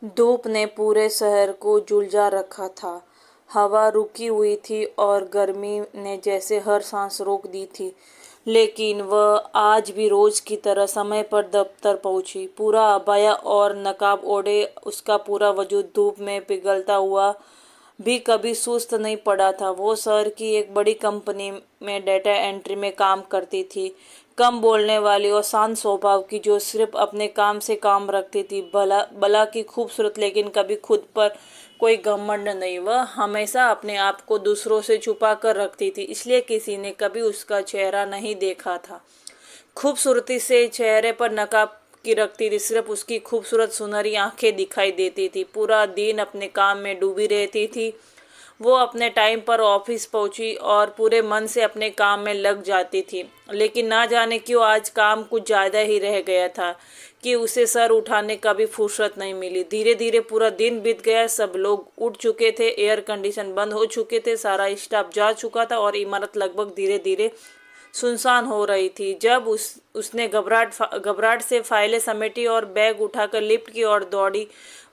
धूप ने पूरे शहर को झुलसा रखा था। हवा रुकी हुई थी और गर्मी ने जैसे हर सांस रोक दी थी। लेकिन वह आज भी रोज की तरह समय पर दफ्तर पहुंची। पूरा अबाया और नकाब ओढ़े उसका पूरा वजूद धूप में पिघलता हुआ भी कभी सुस्त नहीं पड़ा था। वो शहर की एक बड़ी कंपनी में डेटा एंट्री में काम करती थी। कम बोलने वाली और शांत स्वभाव की, जो सिर्फ अपने काम से काम रखती थी। भला की खूबसूरत, लेकिन कभी खुद पर कोई घमंड नहीं। वह हमेशा अपने आप को दूसरों से छुपा कर रखती थी, इसलिए किसी ने कभी उसका चेहरा नहीं देखा था। खूबसूरती से चेहरे पर नकाब की रखती थी, सिर्फ उसकी खूबसूरत सुनहरी आंखें दिखाई देती थी। पूरा दिन अपने काम में डूबी रहती थी। वो अपने टाइम पर ऑफिस पहुंची और पूरे मन से अपने काम में लग जाती थी। लेकिन ना जाने क्यों आज काम कुछ ज़्यादा ही रह गया था कि उसे सर उठाने का भी फुर्सत नहीं मिली। धीरे धीरे पूरा दिन बीत गया। सब लोग उठ चुके थे, एयर कंडीशन बंद हो चुके थे, सारा स्टाफ जा चुका था और इमारत लगभग धीरे धीरे सुनसान हो रही थी। जब उसने घबराहट से फाइलें समेटी और बैग उठाकर लिफ्ट की ओर दौड़ी।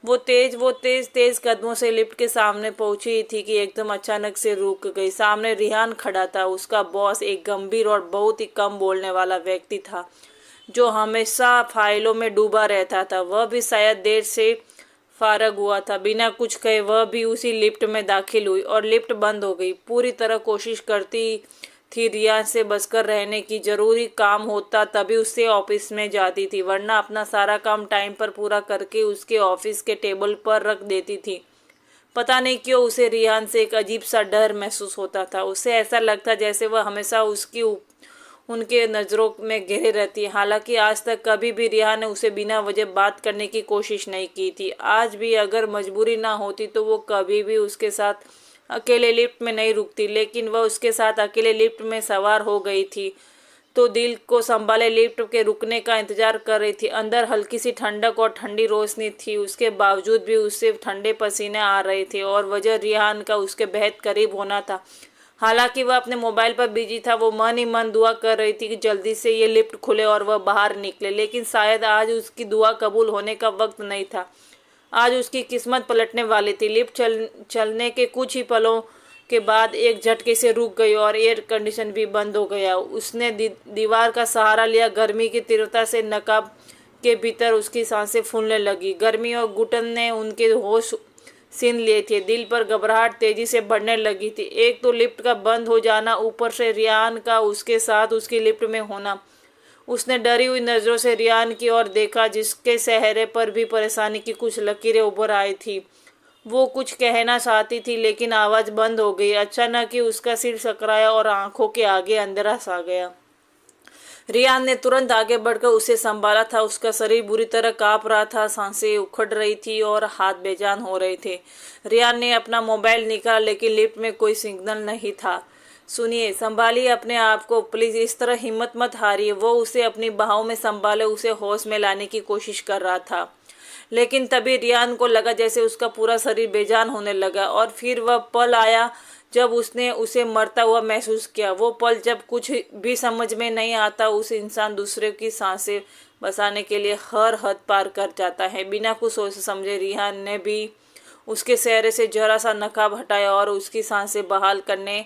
वो तेज कदमों से लिफ्ट के सामने पहुंची थी कि एकदम अचानक से रुक गई। सामने रिहान खड़ा था, उसका बॉस, एक गंभीर और बहुत ही कम बोलने वाला व्यक्ति था जो हमेशा फाइलों में डूबा रहता था। वह भी शायद देर से फारग हुआ था। बिना कुछ कहे वह भी उसी लिफ्ट में दाखिल हुई और लिफ्ट बंद हो गई। पूरी तरह कोशिश करती थी रिया से बचकर रहने की। जरूरी काम होता तभी उससे ऑफिस में जाती थी, वरना अपना सारा काम टाइम पर पूरा करके उसके ऑफिस के टेबल पर रख देती थी। पता नहीं क्यों उसे रियान से एक अजीब सा डर महसूस होता था। उसे ऐसा लगता जैसे वह हमेशा उनके नज़रों में घेरे रहती है। हालांकि आज तक कभी भी रियान ने उसे बिना वजह बात करने की कोशिश नहीं की थी। आज भी अगर मजबूरी ना होती तो वो कभी भी उसके साथ अकेले लिफ्ट में नहीं रुकती। लेकिन वह उसके साथ अकेले लिफ्ट में सवार हो गई थी तो दिल को संभाले लिफ्ट के रुकने का इंतजार कर रही थी। अंदर हल्की सी ठंडक और ठंडी रोशनी थी। उसके बावजूद भी उससे ठंडे पसीने आ रहे थे और वजह रिहान का उसके बेहद करीब होना था। हालांकि वह अपने मोबाइल पर बिजी था। वो मन ही मन दुआ कर रही थी कि जल्दी से ये लिफ्ट खुले और वह बाहर निकले। लेकिन शायद आज उसकी दुआ कबूल होने का वक्त नहीं था। आज उसकी किस्मत पलटने वाली थी। लिफ्ट चलने के कुछ ही पलों के बाद एक झटके से रुक गई और एयर कंडीशन भी बंद हो गया। उसने दीवार का सहारा लिया। गर्मी की तीव्रता से नकाब के भीतर उसकी सांसें फूलने लगी। गर्मी और घुटन ने उनके होश छीन लिए थे। दिल पर घबराहट तेजी से बढ़ने लगी थी। एक तो लिफ्ट का बंद हो जाना, ऊपर से रियान का उसके साथ उसकी लिफ्ट में होना। उसने डरी हुई नजरों से रियान की ओर देखा, जिसके चेहरे पर भी परेशानी की कुछ लकीरें उभर आई थी। वो कुछ कहना चाहती थी लेकिन आवाज बंद हो गई। अचानक ही उसका सिर सकराया और आंखों के आगे अंधेरा सा गया। रियान ने तुरंत आगे बढ़कर उसे संभाला था। उसका शरीर बुरी तरह कांप रहा था, सांसें उखड़ रही थी और हाथ बेजान हो रहे थे। रियान ने अपना मोबाइल निकाला लेकिन लिफ्ट में कोई सिग्नल नहीं था। सुनिए, संभालिए अपने आप को प्लीज, इस तरह हिम्मत मत हारिए। वो उसे अपनी बाहों में संभाले उसे होश में लाने की कोशिश कर रहा था। लेकिन तभी रियान को लगा जैसे उसका पूरा शरीर बेजान होने लगा। और फिर वह पल आया जब उसने उसे मरता हुआ महसूस किया। वो पल जब कुछ भी समझ में नहीं आता, उस इंसान दूसरे की सांसें बचाने के लिए हर हद पार कर जाता है। बिना कुछ सोच समझे रिहान ने भी उसके चेहरे से जरा सा नकाब हटाया और उसकी सांसें बहाल करने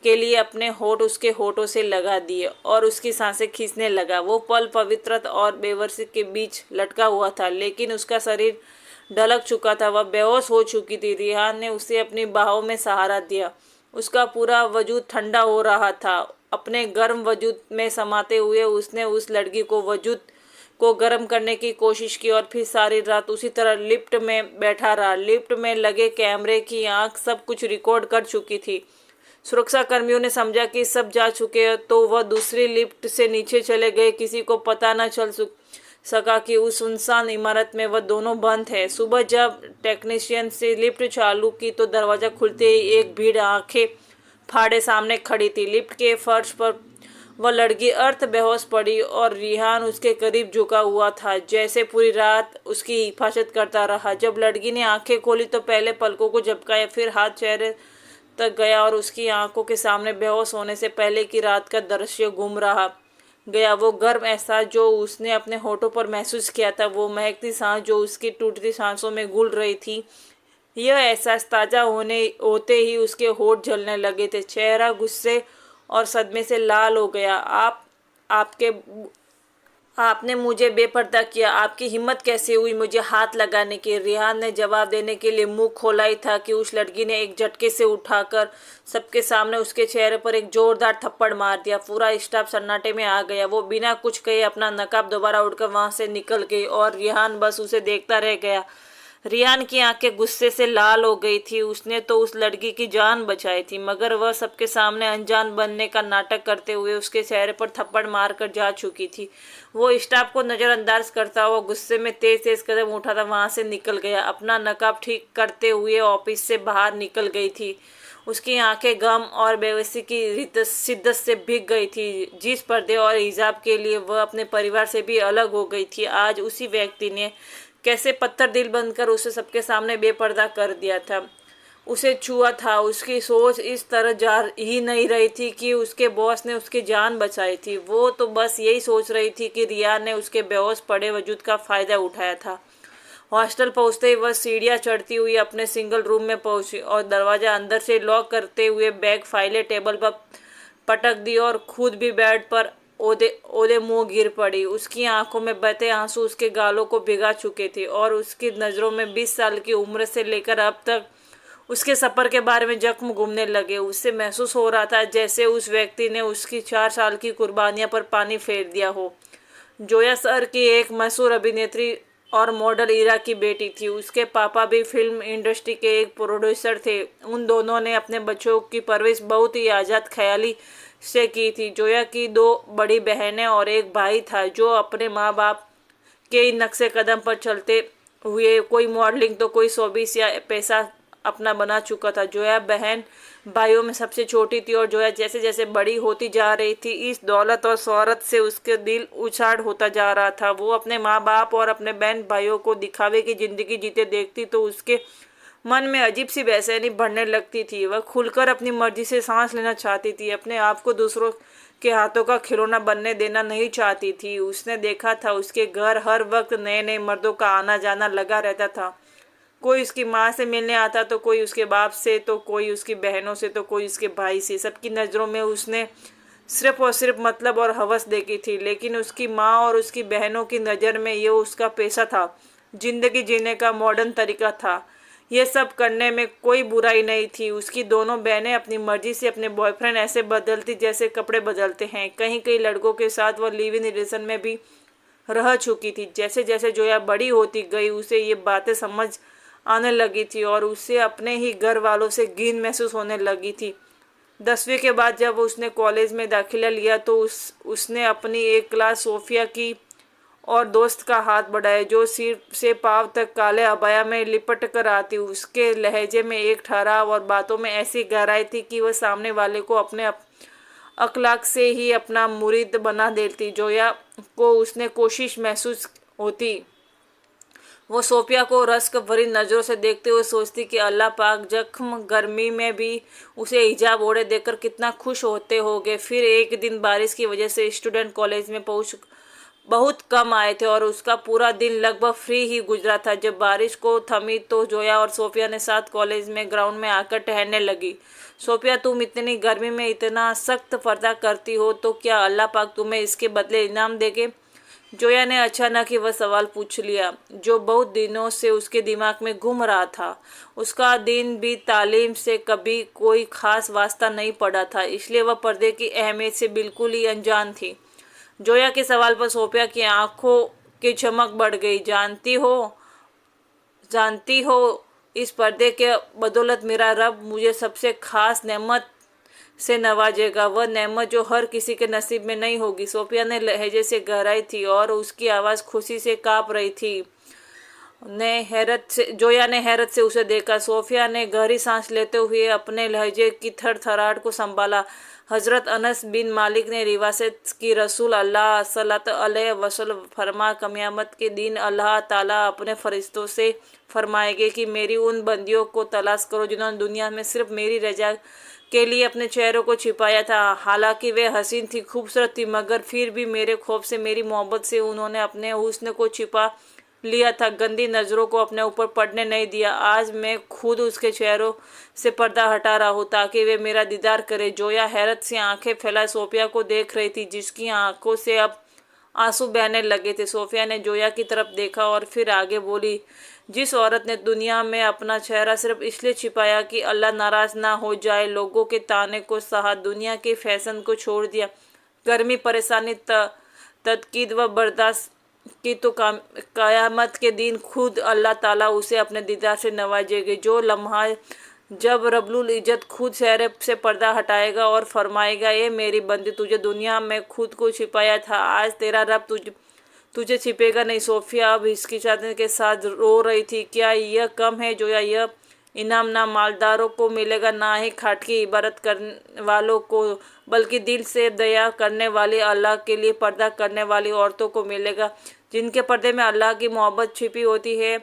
के लिए अपने होठ उसके होठों से लगा दिए और उसकी सांसें खींचने लगा। वो पल पवित्रता और बेवसी के बीच लटका हुआ था, लेकिन उसका शरीर ढलक चुका था। वह बेहोश हो चुकी थी। रिहान ने उसे अपनी बाहों में सहारा दिया। उसका पूरा वजूद ठंडा हो रहा था। अपने गर्म वजूद में समाते हुए उसने उस लड़की को वजूद को गर्म करने की कोशिश की और फिर सारी रात उसी तरह लिफ्ट में बैठा रहा। लिफ्ट में लगे कैमरे की आंख सब कुछ रिकॉर्ड कर चुकी थी। सुरक्षा कर्मियों ने समझा कि सब जा चुके तो वह दूसरी लिफ्ट से नीचे चले गए। किसी को पता न चल सका कि उस सुनसान इमारत में वह दोनों बंद है। सुबह जब टेक्नीशियन से लिफ्ट चालू की तो दरवाजा खुलते ही एक भीड़ आंखें फाड़े सामने खड़ी थी। लिफ्ट के फर्श पर वह लड़की अर्थ बेहोश पड़ी और रिहान उसके करीब झुका हुआ था, जैसे पूरी रात उसकी हिफाजत करता रहा। जब लड़की ने आंखें खोली तो पहले पलकों को झपकाया, फिर हाथ चेहरे तक गया और उसकी आंखों के सामने बेहोश होने से पहले की रात का दृश्य घूम रहा। गया। वो गर्म एहसास जो उसने अपने होठों पर महसूस किया था, वो महकती सांस जो उसकी टूटती सांसों में घुल रही थी, यह एहसास ताज़ा होते ही उसके होठ जलने लगे थे। चेहरा गुस्से और सदमे से लाल हो गया। आपके आपने मुझे बेपर्दा किया। आपकी हिम्मत कैसे हुई मुझे हाथ लगाने की? रिहान ने जवाब देने के लिए मुंह खोला ही था कि उस लड़की ने एक झटके से उठाकर सबके सामने उसके चेहरे पर एक जोरदार थप्पड़ मार दिया। पूरा स्टाफ सन्नाटे में आ गया। वो बिना कुछ कहे अपना नकाब दोबारा उड़कर वहां से निकल गई और रिहान बस उसे देखता रह गया। रियान की आंखें गुस्से से लाल हो गई थी। उसने तो उस लड़की की जान बचाई थी, मगर वह सबके सामने अनजान बनने का नाटक करते हुए उसके चेहरे पर थप्पड़ मारकर जा चुकी थी। वो स्टाफ को नजरअंदाज करता हुआ गुस्से में तेज तेज कदम उठाता वहां से निकल गया। अपना नकाब ठीक करते हुए ऑफिस से बाहर निकल गई थी। उसकी आंखें गम और बेबसी की शिद्दत से भीग गई थी। जिस पर्दे और हिजाब के लिए वह अपने परिवार से भी अलग हो गई थी, आज उसी व्यक्ति ने कैसे पत्थर दिल बनकर उसे सबके सामने बेपर्दा कर दिया था, उसे छुआ था। उसकी सोच इस तरह जा ही नहीं रही थी कि उसके बॉस ने उसकी जान बचाई थी। वो तो बस यही सोच रही थी कि रिया ने उसके बेहोश पड़े वजूद का फ़ायदा उठाया था। हॉस्टल पहुंचते ही वह सीढ़ियां चढ़ती हुई अपने सिंगल रूम में पहुंची और दरवाज़ा अंदर से लॉक करते हुए बैग फाइलें टेबल पर पटक दी और खुद भी बेड पर ओदे ओदे मुंह गिर पड़ी। उसकी आंखों में बहते आंसू उसके गालों को भिगा चुके थे और उसकी नज़रों में 20 साल की उम्र से लेकर अब तक उसके सफ़र के बारे में जख्म घूमने लगे। उससे महसूस हो रहा था जैसे उस व्यक्ति ने उसकी 4 साल की कुर्बानियां पर पानी फेर दिया हो। जोया सर की एक मशहूर अभिनेत्री और मॉडल ईरा की बेटी थी। उसके पापा भी फिल्म इंडस्ट्री के एक प्रोड्यूसर थे। उन दोनों ने अपने बच्चों की परवरिश बहुत ही आज़ाद ख्याली से की थी। जोया की 2 बड़ी बहनें और एक भाई था जो अपने माँ बाप के नक्शे कदम पर चलते हुए कोई मॉडलिंग तो कोई शोबिस या पैसा अपना बना चुका था। जोया बहन भाइयों में सबसे छोटी थी और जोया जैसे जैसे बड़ी होती जा रही थी, इस दौलत और शोहरत से उसके दिल उछाड़ होता जा रहा था। वो अपने माँ बाप और अपने बहन भाइयों को दिखावे की जिंदगी जीते देखती तो उसके मन में अजीब सी बेचैनी बढ़ने लगती थी। वह खुलकर अपनी मर्जी से सांस लेना चाहती थी, अपने आप को दूसरों के हाथों का खिलौना बनने देना नहीं चाहती थी। उसने देखा था उसके घर हर वक्त नए नए मर्दों का आना जाना लगा रहता था। कोई उसकी माँ से मिलने आता तो कोई उसके बाप से, तो कोई उसकी बहनों से, तो कोई उसके भाई से। सबकी नज़रों में उसने सिर्फ और सिर्फ मतलब और हवस देखी थी, लेकिन उसकी माँ और उसकी बहनों की नज़र में ये उसका पेशा था, जिंदगी जीने का मॉडर्न तरीका था। ये सब करने में कोई बुराई नहीं थी। उसकी दोनों बहनें अपनी मर्जी से अपने बॉयफ्रेंड ऐसे बदलती जैसे कपड़े बदलते हैं। कहीं कहीं लड़कों के साथ वह लिव इन रिलेशन में भी रह चुकी थी। जैसे जैसे जोया बड़ी होती गई उसे ये बातें समझ आने लगी थी और उसे अपने ही घर वालों से घिन महसूस होने लगी थी। 10वीं के बाद जब उसने कॉलेज में दाखिला लिया तो उसने अपनी एक क्लास सोफिया की और दोस्त का हाथ बढ़ाया, जो सिर से पांव तक काले अबाया में लिपट कर आती। उसके लहजे में एक ठहराव और बातों में ऐसी गहराई थी कि वह सामने वाले को अपने अखलाक से ही अपना मुरीद बना देती। जोया को उसने कोशिश महसूस होती। वो सोफिया को रश्क भरी नज़रों से देखते हुए सोचती कि अल्लाह पाक जख्म गर्मी में भी उसे हिजाब ओढ़े देखकर कितना खुश होते होंगे। फिर एक दिन बारिश की वजह से स्टूडेंट कॉलेज में पहुंच बहुत कम आए थे और उसका पूरा दिन लगभग फ्री ही गुजरा था। जब बारिश को थमी तो जोया और सोफिया ने साथ कॉलेज में ग्राउंड में आकर टहलने लगी। सोफिया, तुम इतनी गर्मी में इतना सख्त पर्दा करती हो तो क्या अल्लाह पाक तुम्हें इसके बदले इनाम देंगे? जोया ने अचानक ही वह सवाल पूछ लिया जो बहुत दिनों से उसके दिमाग में घूम रहा था। उसका दिन भी तालीम से कभी कोई खास वास्ता नहीं पड़ा था, इसलिए वह पर्दे की अहमियत से बिल्कुल ही अनजान थी। जोया के सवाल पर सोफिया की आंखों की चमक बढ़ गई। जानती हो इस पर्दे के बदौलत मेरा रब मुझे सबसे खास नेमत से नवाजेगा, वह नेमत जो हर किसी के नसीब में नहीं होगी। सोफिया ने लहजे से गहराई थी और उसकी आवाज़ खुशी से काँप रही थी। जोया ने हैरत से उसे देखा। सोफिया ने गहरी सांस लेते हुए अपने लहजे की थरथराहट को संभाला। हजरत अनस बिन मालिक ने रिवायत की, रसूल अल्लाह सल्लल्लाहु अलैहि वसल्लम फरमा, क़यामत के दिन अल्लाह ताला अपने फरिश्तों से फरमाएंगे कि मेरी उन बंदियों को तलाश करो जिन्होंने दुनिया में सिर्फ मेरी रजा के लिए अपने चेहरों को छिपाया था। हालांकि वे हसीन थी, खूबसूरत थी, मगर फिर भी मेरे खौफ से, मेरी मोहब्बत से उन्होंने अपने हुस्न को छिपा लिया था, गंदी नज़रों को अपने ऊपर पड़ने नहीं दिया। आज मैं खुद उसके चेहरों से पर्दा हटा रहा हूँ ताकि वे मेरा दीदार करे। जोया हैरत से आंखें फैलाए सोफिया को देख रही थी, जिसकी आंखों से अब आंसू बहने लगे थे। सोफिया ने जोया की तरफ देखा और फिर आगे बोली, जिस औरत ने दुनिया में अपना चेहरा सिर्फ इसलिए छिपाया कि अल्लाह नाराज ना हो जाए, लोगों के ताने को सहा, दुनिया के फैशन को छोड़ दिया, गर्मी, परेशानी, तदकीद व बर्दाश्त की, तो क़यामत के दिन खुद अल्लाह ताला उसे अपने दीदार से नवाजेगी। जो लम्हा जब रब्बुल इज़्ज़त खुद चेहरे से पर्दा हटाएगा और फरमाएगा, ये मेरी बंदी, तुझे दुनिया में खुद को छिपाया था, आज तेरा रब तुझे छिपेगा नहीं। सोफिया अब हिचकिचाने के साथ रो रही थी। क्या यह कम है जोया? यह इनाम ना मालदारों को मिलेगा, ना ही खाट की इबादत करने वालों को, बल्कि दिल से दया करने वाली, अल्लाह के लिए पर्दा करने वाली औरतों को मिलेगा, जिनके पर्दे में अल्लाह की मोहब्बत छिपी होती है।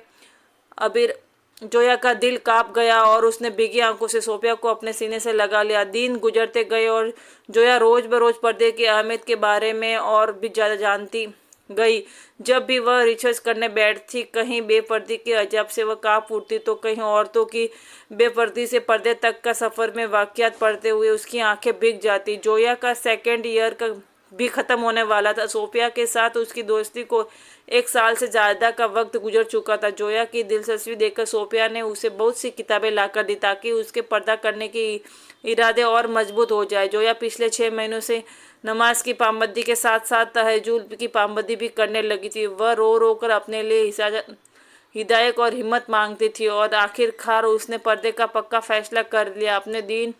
अबीर जोया का दिल कांप गया और उसने भीगी आंखों से सोफिया को अपने सीने से लगा लिया। दिन गुजरते गए और जोया रोज बरोज पर्दे की अहमियत के बारे में और भी ज़्यादा जानती गई। जब भी वह रिसर्च करने बैठती, कहीं बेपर्दी के अजब से वह कांप उठती, तो कहीं औरतों की बेपर्दी से पर्दे तक का सफ़र में वाक़यात पढ़ते हुए उसकी आंखें भीग जाती। जोया का सेकेंड ईयर का भी ख़त्म होने वाला था। सोफिया के साथ उसकी दोस्ती को 1 साल से ज़्यादा का वक्त गुजर चुका था। जोया की दिलचस्पी देखकर सोफिया ने उसे बहुत सी किताबें लाकर दी ताकि उसके पर्दा करने के इरादे और मजबूत हो जाए। जोया पिछले 6 महीनों से नमाज की पाबंदी के साथ साथ तहज्जुद की पाबंदी भी करने लगी थी। वह रो रो कर अपने लिए हिदायत और हिम्मत मांगती थी और आखिरकार उसने पर्दे का पक्का फैसला कर लिया, अपने दीन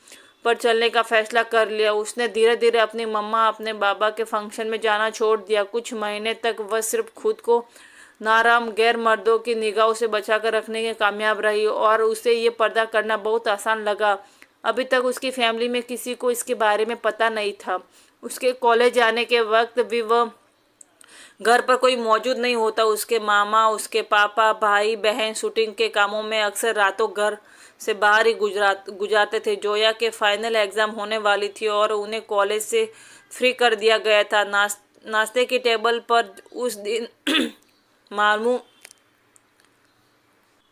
पर चलने का फैसला कर लिया। उसने धीरे धीरे अपनी मम्मा, अपने बाबा के फंक्शन में जाना छोड़ दिया। कुछ महीने तक वह सिर्फ खुद को नाराम गैर मर्दों की निगाहों से बचाकर रखने में कामयाब रही और उसे ये पर्दा करना बहुत आसान लगा। अभी तक उसकी फैमिली में किसी को इसके बारे में पता नहीं था। उसके कॉलेज जाने के वक्त भी वह घर पर कोई मौजूद नहीं होता। उसके मामा, उसके पापा, भाई बहन शूटिंग के कामों में अक्सर रातों घर से बाहर ही गुजारते थे। जोया के फाइनल एग्ज़ाम होने वाली थी और उन्हें कॉलेज से फ्री कर दिया गया था। नाश्ते की टेबल पर उस दिन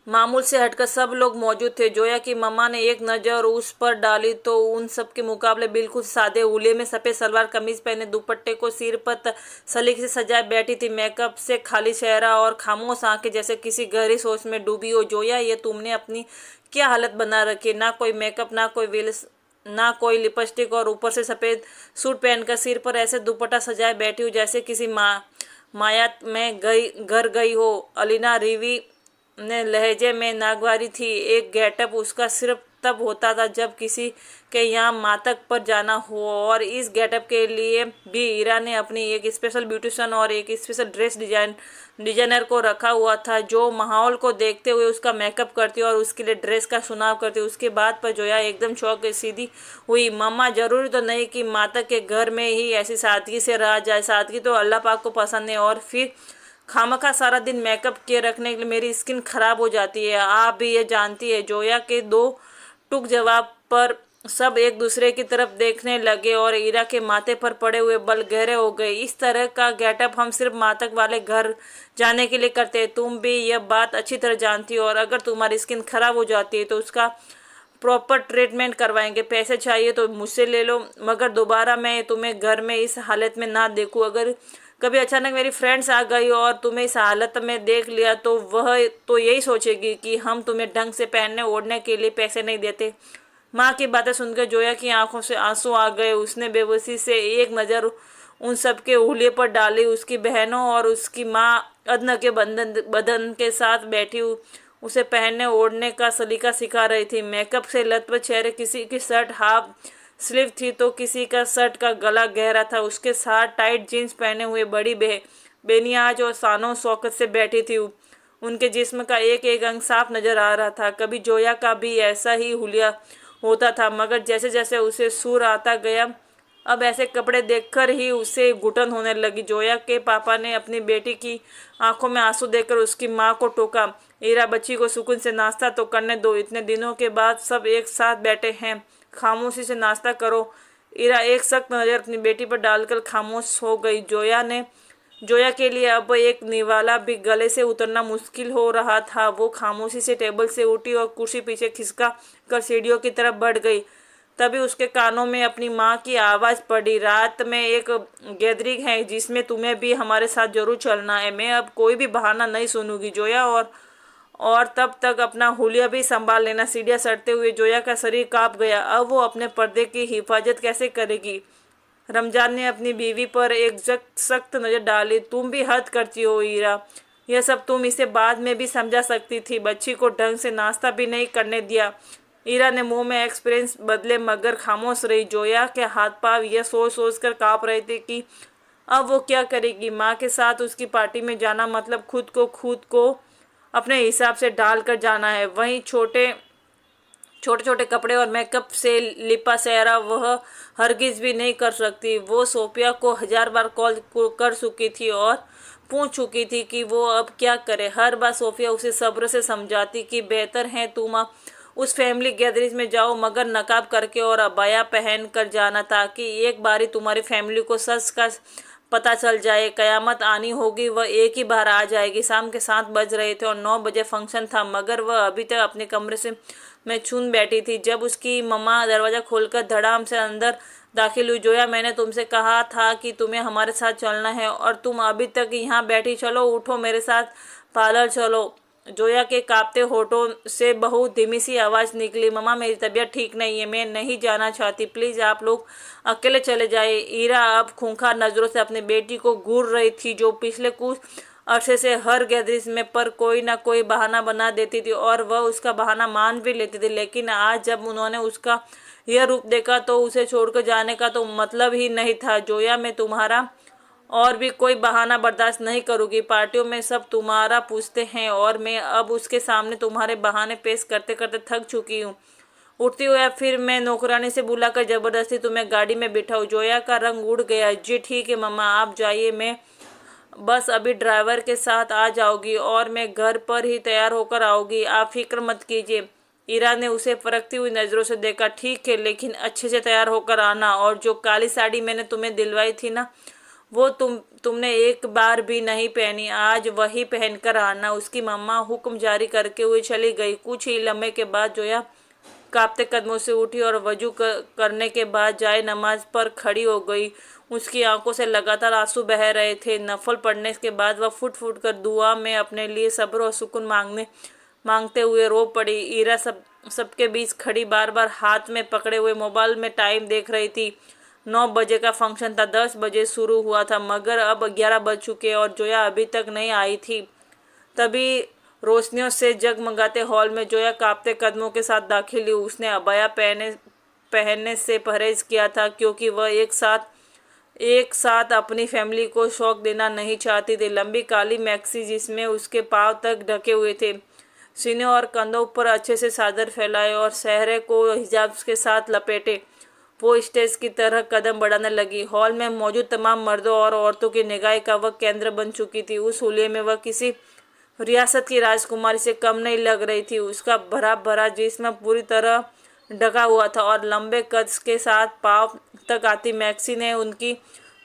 मामूल से हटकर सब लोग मौजूद थे। जोया की मम्मा ने एक नज़र उस पर डाली तो उन सब के मुकाबले बिल्कुल सादे उले में सफ़ेद सलवार कमीज पहने, दुपट्टे को सिर पर सलीके से सजाए बैठी थी, मेकअप से खाली चेहरा और खामोश आंखें जैसे किसी गहरी सोच में डूबी हो। जोया, ये तुमने अपनी क्या हालत बना रखी है? ना कोई मेकअप, ना कोई वेल्स, ना कोई लिपस्टिक और ऊपर से सफ़ेद सूट पहनकर सिर पर ऐसे दुपट्टा सजाए बैठी हो जैसे किसी माया में घर गई हो। अलीना रीवी ने लहजे में नागवारी थी। एक गेटअप उसका सिर्फ तब होता था जब किसी के यहाँ मातक पर जाना हो, और इस गेटअप के लिए भी ईरा ने अपनी एक स्पेशल ब्यूटिशियन और एक स्पेशल ड्रेस डिजाइनर को रखा हुआ था, जो माहौल को देखते हुए उसका मेकअप करती और उसके लिए ड्रेस का चुनाव करती। उसके बाद पर जोया एकदम चौंक गई, सीधी हुई। मामा, जरूरी तो नहीं कि मातक के घर में ही ऐसी सादगी से रहा जाए, सादगी तो अल्लाह पाक को पसंद है, और फिर खामखा सारा दिन मेकअप किए रखने के लिए मेरी स्किन खराब हो जाती है, आप भी ये जानती है। जोया के दो टूक जवाब पर सब एक दूसरे की तरफ देखने लगे और ईरा के माथे पर पड़े हुए बल गहरे हो गए। इस तरह का गेटअप हम सिर्फ मातक वाले घर जाने के लिए करते हैं, तुम भी यह बात अच्छी तरह जानती हो, और अगर तुम्हारी स्किन खराब हो जाती है तो उसका प्रॉपर ट्रीटमेंट करवाएंगे। पैसे चाहिए तो मुझसे ले लो, मगर दोबारा मैं तुम्हें घर में इस हालत में ना देखूं। अगर कभी अचानक मेरी फ्रेंड्स आ गई और तुम्हें इस हालत में देख लिया तो वह तो यही सोचेगी कि हम तुम्हें ढंग से पहनने ओढ़ने के लिए पैसे नहीं देते। माँ की बातें सुनकर जोया की आंखों से आंसू आ गए। उसने बेबसी से एक नज़र उन सब के उंगली पर डाली। उसकी बहनों और उसकी माँ अदन के बदन के साथ बैठी उसे पहनने ओढ़ने का सलीका सिखा रही थी। मेकअप से लथपथ चेहरे, किसी की शर्ट हाफ स्लीव थी तो किसी का शर्ट का गला गहरा था। उसके साथ टाइट जीन्स पहने हुए बड़ी बेनियाज और शानो शौकत से बैठी थी। उनके जिस्म का एक एक अंग साफ नजर आ रहा था। कभी जोया का भी ऐसा ही हुलिया होता था, मगर जैसे जैसे उसे सुर आता गया, अब ऐसे कपड़े देखकर ही उसे घुटन होने लगी। जोया के पापा ने अपनी बेटी की आंखों में आंसू देखकर उसकी माँ को टोका, ईरा बच्ची को सुकून से नाश्ता तो करने दो, इतने दिनों के बाद सब एक साथ बैठे हैं, खामोशी से नाश्ता करो। ईरा एक सख्त नज़र अपनी बेटी पर डालकर खामोश हो गई। जोया के लिए अब एक निवाला भी गले से उतरना मुश्किल हो रहा था। वो खामोशी से टेबल से उठी और कुर्सी पीछे खिसका कर सीढ़ियों की तरफ बढ़ गई। तभी उसके कानों में अपनी माँ की आवाज़ पड़ी, रात में एक गैदरिंग है जिसमें तुम्हें भी हमारे साथ जरूर चलना है। मैं अब कोई भी बहाना नहीं सुनूंगी जोया, और तब तक अपना हुलिया भी संभाल लेना। सीढ़ियाँ चढ़ते हुए जोया का शरीर कांप गया। अब वो अपने पर्दे की हिफाजत कैसे करेगी। रमजान ने अपनी बीवी पर एक सख्त नज़र डाली। तुम भी हद करती हो ईरा, यह सब तुम इसे बाद में भी समझा सकती थी। बच्ची को ढंग से नाश्ता भी नहीं करने दिया। ईरा ने मुंह में एक्सपीरियंस बदले मगर खामोश रही। जोया के हाथ पांव यह सोच सोच कर काँप रहे थे कि अब वो क्या करेगी। माँ के साथ उसकी पार्टी में जाना मतलब खुद को अपने हिसाब से ढाल कर जाना है। वहीं छोटे छोटे कपड़े और मेकअप से लिपा चेहरा वह हरगिज भी नहीं कर सकती। वो सोफिया को 1000 बार कॉल कर चुकी थी और पूछ चुकी थी कि वो अब क्या करे। हर बार सोफिया उसे सब्र से समझाती कि बेहतर है तुम उस फैमिली गैदरिंग में जाओ, मगर नकाब करके और अबाया पहन कर जाना, ताकि एक बारी तुम्हारी फैमिली को सच का पता चल जाए। कयामत आनी होगी वह एक ही बार आ जाएगी। शाम के 7 बज रहे थे और 9 बजे फंक्शन था, मगर वह अभी तक अपने कमरे से में चुन बैठी थी जब उसकी मम्मा दरवाज़ा खोलकर धड़ाम से अंदर दाखिल हुई। जोया, मैंने तुमसे कहा था कि तुम्हें हमारे साथ चलना है और तुम अभी तक यहाँ बैठी। चलो उठो, मेरे साथ पार्लर चलो। जोया के कांपते होठों से बहुत धीमी सी आवाज़ निकली, मम्मा मेरी तबीयत ठीक नहीं है, मैं नहीं जाना चाहती, प्लीज़ आप लोग अकेले चले जाए। ईरा अब खूंखार नज़रों से अपनी बेटी को घूर रही थी, जो पिछले कुछ अरसे से हर गैदरिंग में पर कोई ना कोई बहाना बना देती थी और वह उसका बहाना मान भी लेती थी। लेकिन आज जब उन्होंने उसका यह रूप देखा तो उसे छोड़कर जाने का तो मतलब ही नहीं था। जोया, मैं तुम्हारा और भी कोई बहाना बर्दाश्त नहीं करूँगी। पार्टियों में सब तुम्हारा पूछते हैं और मैं अब उसके सामने तुम्हारे बहाने पेश करते करते थक चुकी हूँ। उठती हो या फिर मैं नौकरानी से बुलाकर जबरदस्ती तुम्हें गाड़ी में बिठाऊँ। जोया का रंग उड़ गया। जी ठीक है मम्मा, आप जाइए, मैं बस अभी ड्राइवर के साथ आ जाऊंगी और मैं घर पर ही तैयार होकर आऊंगी, आप फिक्र मत कीजिए। ईरा ने उसे फरकती हुई नज़रों से देखा। ठीक है, लेकिन अच्छे से तैयार होकर आना, और जो काली साड़ी मैंने तुम्हें दिलवाई थी ना, वो तुमने एक बार भी नहीं पहनी, आज वही पहनकर आना। उसकी मम्मा हुक्म जारी करके हुए चली गई। कुछ ही लम्हे के बाद जोया कांपते कदमों से उठी और वजू करने के बाद जाए नमाज पर खड़ी हो गई। उसकी आंखों से लगातार आंसू बह रहे थे। नफल पढ़ने के बाद वह फुट फुट कर दुआ में अपने लिए सब्र और सुकून मांगते हुए रो पड़ी। ईरा सबके बीच खड़ी बार बार हाथ में पकड़े हुए मोबाइल में टाइम देख रही थी। 9 बजे का फंक्शन था, 10 बजे शुरू हुआ था, मगर अब 11 बज चुके और जोया अभी तक नहीं आई थी। तभी रोशनियों से जगमगाते हॉल में जोया कांपते कदमों के साथ दाखिल हुई। उसने अबाया पहनने से परहेज किया था क्योंकि वह एक साथ अपनी फैमिली को शौक देना नहीं चाहती थी। लंबी काली मैक्सी जिसमें उसके पांव तक ढके हुए थे, सीने और कंधों पर अच्छे से चादर फैलाए और चेहरे को हिजाब के साथ लपेटे, वो स्टेज की तरह कदम बढ़ाने लगी। हॉल में मौजूद तमाम मर्दों और औरतों की निगाह का वह केंद्र बन चुकी थी। उस हुलिये में वह किसी रियासत की राजकुमारी से कम नहीं लग रही थी। उसका भरा भरा जिस्म पूरी तरह ढका हुआ था और लंबे कद के साथ पांव तक आती मैक्सी ने उनकी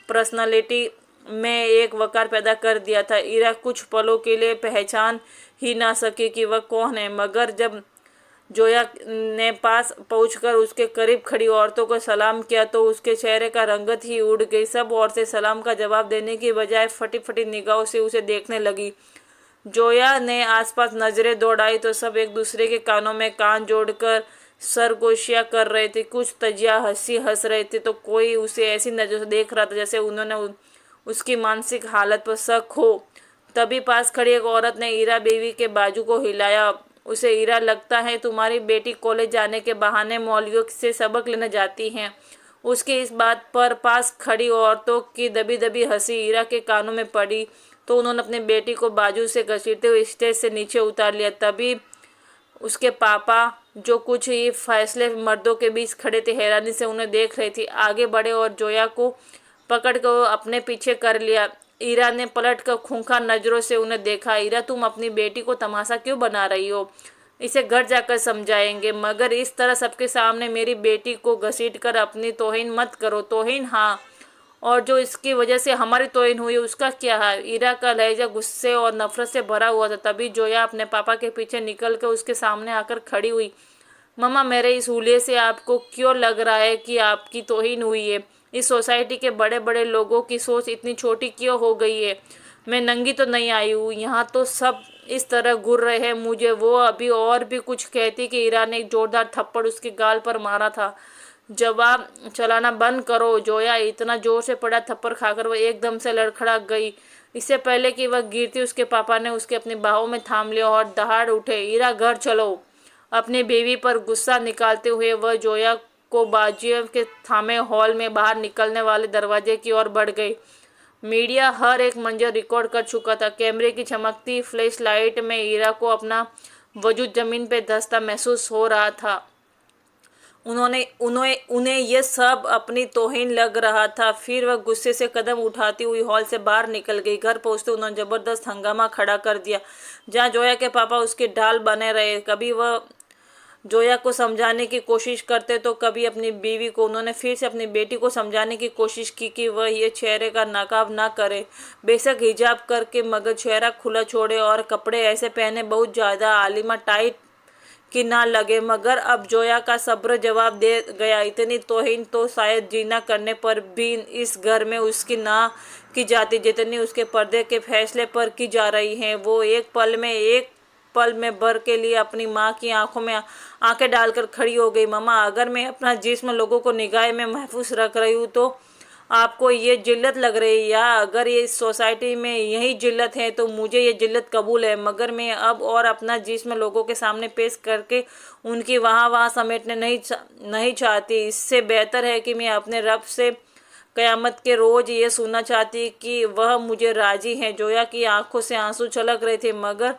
पर्सनालिटी में एक वकार पैदा कर दिया था। ईरा कुछ पलों के लिए पहचान ही ना सकी कि वह कौन है, मगर जब जोया ने पास पहुंचकर उसके करीब खड़ी औरतों को सलाम किया तो उसके चेहरे का रंगत ही उड़ गई। सब औरतें सलाम का जवाब देने की बजाय फटी फटी निगाहों से उसे देखने लगी। जोया ने आसपास नजरें दौड़ाई तो सब एक दूसरे के कानों में कान जोड़कर सरगोशियां कर रहे थे। कुछ तजिया हंसी हंस रहे थे तो कोई उसे ऐसी नजरों से देख रहा था जैसे उन्होंने उसकी मानसिक हालत पर शक हो। तभी पास खड़ी एक औरत ने ईरा बीवी के बाजू को हिलाया। उसे, ईरा, लगता है तुम्हारी बेटी कॉलेज जाने के बहाने मौलवियों से सबक लेने जाती हैं। उसकी इस बात पर पास खड़ी औरतों की दबी दबी हंसी ईरा के कानों में पड़ी। तो उन्होंने अपनी बेटी को बाजू से घसीटते हुए स्टेज से नीचे उतार लिया। तभी उसके पापा, जो कुछ ही फैसले मर्दों के बीच खड़े थे, हैरानी से उन्हें देख रहे थे, आगे बढ़े और जोया को पकड़ कर अपने पीछे कर लिया। ईरा ने पलट कर खूंखार नजरों से उन्हें देखा। ईरा, तुम अपनी बेटी को तमाशा क्यों बना रही हो? इसे घर जाकर समझाएंगे, मगर इस तरह सबके सामने मेरी बेटी को घसीट कर अपनी तौहीन मत करो। तौहीन? हाँ, और जो इसकी वजह से हमारी तौहीन हुई उसका क्या है? ईरा का लहजा गुस्से और नफरत से भरा हुआ था। तभी जोया अपने पापा के पीछे निकल कर उसके सामने आकर खड़ी हुई। मम्मा, मेरे इस हुलिये से आपको क्यों लग रहा है कि आपकी तौहीन हुई है? इस सोसाइटी के बड़े बड़े लोगों की सोच इतनी छोटी क्यों हो गई है? मैं नंगी तो नहीं आई हूँ, यहाँ तो सब इस तरह घूर रहे हैं मुझे। वो अभी और भी कुछ कहती कि ईरा ने एक जोरदार थप्पड़ उसके गाल पर मारा था। जवाब चलाना बंद करो। जोया इतना जोर से पड़ा थप्पड़ खाकर वह एकदम से लड़खड़ा गई। इससे पहले कि वह गिरती, उसके पापा ने उसके अपनी बाहों में थाम लिया और दहाड़ उठे, ईरा घर चलो। अपनी बीवी पर गुस्सा निकालते हुए वह जोया को बाजुओं के थामे हॉल में बाहर निकलने वाले दरवाजे की ओर बढ़ गई। मीडिया हर एक मंजर रिकॉर्ड कर चुका था। कैमरे की चमकती फ्लैश लाइट में ईरा को अपना वजूद जमीन पर धंसता महसूस हो रहा था। उन्हें यह सब अपनी तौहीन लग रहा था। फिर वह गुस्से से कदम उठाती हुई हॉल से बाहर निकल गई। घर पहुंचते उन्होंने जबरदस्त हंगामा खड़ा कर दिया, जहां जोया के पापा उसके ढाल बने रहे। कभी वह जोया को समझाने की कोशिश करते तो कभी अपनी बीवी को। उन्होंने फिर से अपनी बेटी को समझाने की कोशिश की कि वह ये चेहरे का नकाब ना करे, बेशक हिजाब करके, मगर चेहरा खुला छोड़े और कपड़े ऐसे पहने बहुत ज़्यादा आलिमा टाइट कि ना लगे। मगर अब जोया का सब्र जवाब दे गया। इतनी तौहीन तो शायद जीना करने पर भी इस घर में उसकी ना की जाती जितनी उसके पर्दे के फैसले पर की जा रही है। वो एक पल में भर के लिए अपनी माँ की आंखों में आंखें डालकर खड़ी हो गई। मम्मा, अगर मैं अपना जिस्म लोगों को निगाह में महफूज रख रही हूँ तो आपको ये जिल्लत लग रही है, या अगर ये इस सोसाइटी में यही जिल्लत है तो मुझे ये जिल्लत कबूल है। मगर मैं अब और अपना जिस्म लोगों के सामने पेश करके उनकी वहाँ समेटने नहीं चाहती। इससे बेहतर है कि मैं अपने रब से क़यामत के रोज़ ये सुनना चाहती कि वह मुझे राजी हैं। जोया की आंखों से आंसू छलक रहे थे, मगर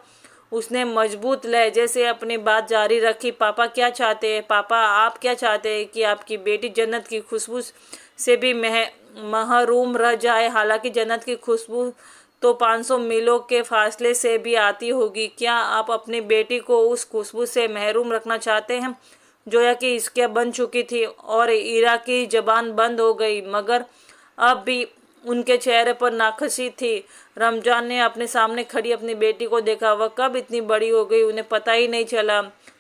उसने मजबूत लहजे से अपनी बात जारी रखी। पापा क्या चाहते हैं? पापा, आप क्या चाहते हैं कि आपकी बेटी जन्नत की खुशबू से भी महरूम रह जाए? हालांकि जन्नत की खुशबू तो 500 मीलों के फासले से भी आती होगी। क्या आप अपनी बेटी को उस खुशबू से महरूम रखना चाहते हैं? जोया की हिचकियां बन चुकी थी और ईरा की जबान बंद हो गई, मगर अब भी उनके चेहरे पर नाखुशी थी। रमजान ने अपने सामने खड़ी अपनी बेटी को देखा। वह कब इतनी बड़ी हो गई उन्हें पता ही नहीं चला।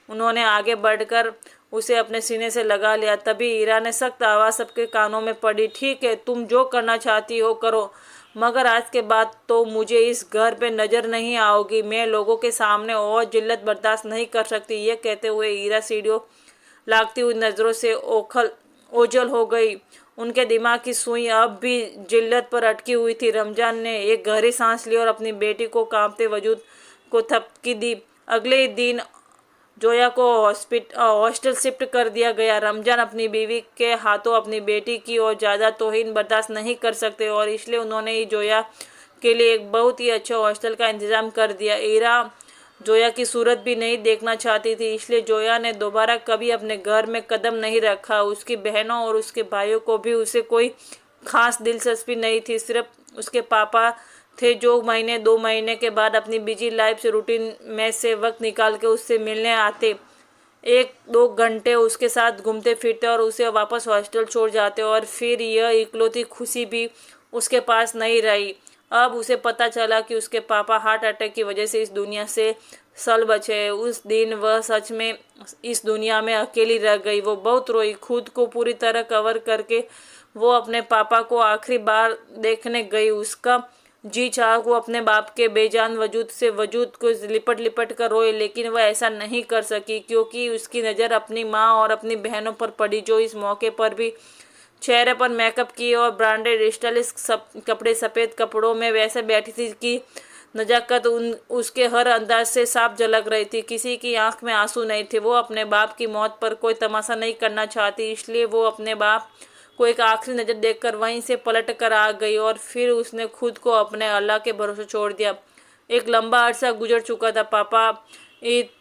उन्होंने आगे बढ़कर उसे अपने सीने से लगा लिया। तभी ईरा ने सख्त आवाज़ सबके कानों में पड़ी, ठीक है, तुम जो करना चाहती हो करो, मगर आज के बाद तो मुझे इस घर पे नज़र नहीं आओगी। मैं लोगों के सामने और जिल्लत बर्दाश्त नहीं कर सकती। ये कहते हुए ईरा सीढ़ियों लागती हुई नज़रों से ओझल हो गई। उनके दिमाग की सुई अब भी जिल्लत पर अटकी हुई थी। रमजान ने एक गहरी सांस ली और अपनी बेटी को कांपते वजूद को थपकी दी। अगले ही दिन जोया को हॉस्टल शिफ्ट कर दिया गया। रमजान अपनी बीवी के हाथों अपनी बेटी की और ज़्यादा तौहीन बर्दाश्त नहीं कर सकते और इसलिए उन्होंने ही जोया के लिए एक बहुत ही अच्छा हॉस्टल का इंतज़ाम कर दिया। ईरा जोया की सूरत भी नहीं देखना चाहती थी, इसलिए जोया ने दोबारा कभी अपने घर में कदम नहीं रखा। उसकी बहनों और उसके भाइयों को भी उसे कोई खास दिलचस्पी नहीं थी। सिर्फ उसके पापा थे जो महीने 2 महीने के बाद अपनी बिजी लाइफ से रूटीन में से वक्त निकाल के उससे मिलने आते। 1-2 घंटे उसके साथ घूमते फिरते और उसे वापस हॉस्टल छोड़ जाते, और फिर यह इकलौती खुशी भी उसके पास नहीं रही। अब उसे पता चला कि उसके पापा हार्ट अटैक की वजह से इस दुनिया से सल बचे। उस दिन वह सच में इस दुनिया में अकेली रह गई। वो बहुत रोई। खुद को पूरी तरह कवर करके वो अपने पापा को आखिरी बार देखने गई। उसका जी चाह वो अपने बाप के बेजान वजूद को लिपट लिपट कर रोए, लेकिन वह ऐसा नहीं कर सकी क्योंकि उसकी नज़र अपनी माँ और अपनी बहनों पर पड़ी, जो इस मौके पर भी चेहरे पर मेकअप किए और ब्रांडेड स्टाइलिश कपड़े सफ़ेद कपड़ों में वैसे बैठी थी कि नजाकत उसके हर अंदाज से साफ झलक रही थी। किसी की आंख में आंसू नहीं थे। वो अपने बाप की मौत पर कोई तमाशा नहीं करना चाहती, इसलिए वो अपने बाप को एक आखिरी नज़र देखकर वहीं से पलट कर आ गई और फिर उसने खुद को अपने अल्लाह के भरोसे छोड़ दिया। एक लंबा अरसा गुजर चुका था।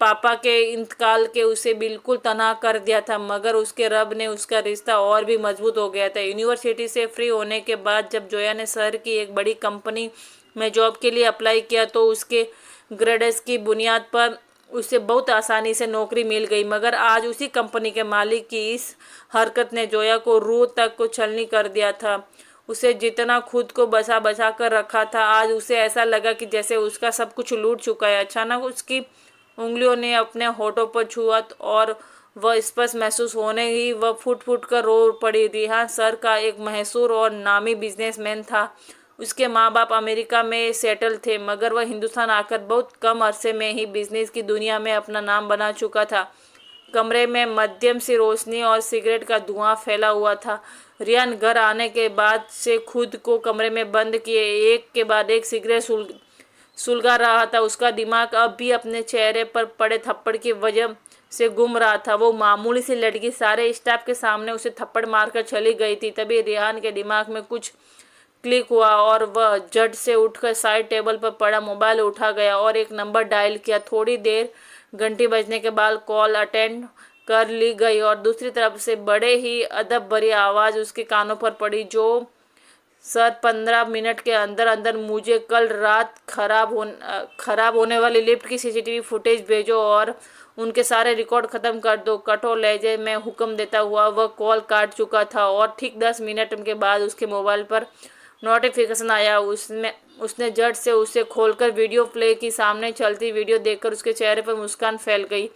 पापा के इंतकाल के उसे बिल्कुल तनहा कर दिया था, मगर उसके रब ने उसका रिश्ता और भी मजबूत हो गया था। यूनिवर्सिटी से फ्री होने के बाद जब जोया ने शहर की एक बड़ी कंपनी में जॉब के लिए अप्लाई किया तो उसके ग्रेड्स की बुनियाद पर उसे बहुत आसानी से नौकरी मिल गई। मगर आज उसी कंपनी के मालिक की इस हरकत ने जोया को रूह तक को छलनी कर दिया था। उसे जितना खुद को बचा बचा कर रखा था, आज उसे ऐसा लगा कि जैसे उसका सब कुछ लूट चुका है। अचानक उसकी उंगलियों ने अपने होठों पर छुआ और वह स्पष्ट महसूस होने ही वह फुट फुट कर रो पड़ी। रिहान सर का एक मशहूर और नामी बिजनेसमैन था। उसके माँ बाप अमेरिका में सेटल थे, मगर वह हिंदुस्तान आकर बहुत कम अरसे में ही बिजनेस की दुनिया में अपना नाम बना चुका था। कमरे में मध्यम सी रोशनी और सिगरेट का धुआं फैला हुआ था। रियान घर आने के बाद से खुद को कमरे में बंद किए एक के बाद एक सिगरेट सुलगा रहा था। उसका दिमाग अब भी अपने चेहरे पर पड़े थप्पड़ की वजह से घूम रहा था। वो मामूली सी लड़की सारे स्टाफ के सामने उसे थप्पड़ मारकर चली गई थी। तभी रिहान के दिमाग में कुछ क्लिक हुआ और वह झट से उठकर साइड टेबल पर पड़ा मोबाइल उठा गया और एक नंबर डायल किया। थोड़ी देर घंटी बजने के बाद कॉल अटेंड कर ली गई और दूसरी तरफ से बड़े ही अदब भरी आवाज़ उसके कानों पर पड़ी। जो सर 15 मिनट के अंदर अंदर मुझे कल रात खराब होने वाली लिफ्ट की सीसीटीवी फुटेज भेजो और उनके सारे रिकॉर्ड ख़त्म कर दो। कठोर लहजे में हुक्म देता हुआ वह कॉल काट चुका था और ठीक 10 मिनट के बाद उसके मोबाइल पर नोटिफिकेशन आया। उसने झट से उसे खोलकर वीडियो प्ले की। सामने चलती वीडियो देखकर उसके चेहरे पर मुस्कान फैल गई।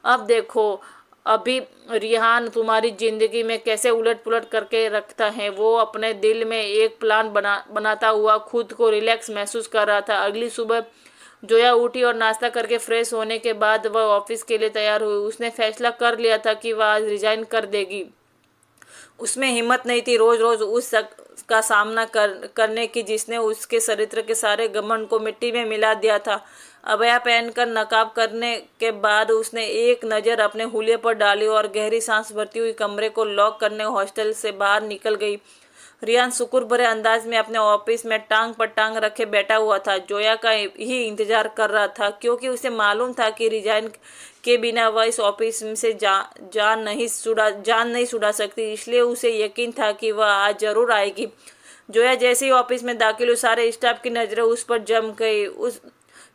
अब देखो अभी रिहान तुम्हारी ज़िंदगी में कैसे उलट पुलट करके रखता है। वो अपने दिल में एक प्लान बनाता हुआ खुद को रिलैक्स महसूस कर रहा था। अगली सुबह जोया उठी और नाश्ता करके फ्रेश होने के बाद वह ऑफिस के लिए तैयार हुई। उसने फैसला कर लिया था कि वह आज रिजाइन कर देगी। उसमें हिम्मत नहीं थी रोज रोज उस शख्स का सामना करने की जिसने उसके चरित्र के सारे घमंड को मिट्टी में मिला दिया था। अबया पहनकर नकाब करने के बाद उसने एक नज़र अपने हुलिये पर डाली और गहरी सांस भरती हुई कमरे को लॉक करने हॉस्टल से बाहर निकल गई। रियान शुक्र भरे अंदाज में अपने ऑफिस में टांग पर टांग रखे बैठा हुआ था। जोया का ही इंतजार कर रहा था, क्योंकि उसे मालूम था कि रिजाइन के बिना वह इस ऑफिस से जान नहीं छुड़ा सकती। इसलिए उसे यकीन था कि वह आज जरूर आएगी। जोया जैसे ही ऑफिस में दाखिल हुई, सारे स्टाफ की नजरें उस पर जम गई।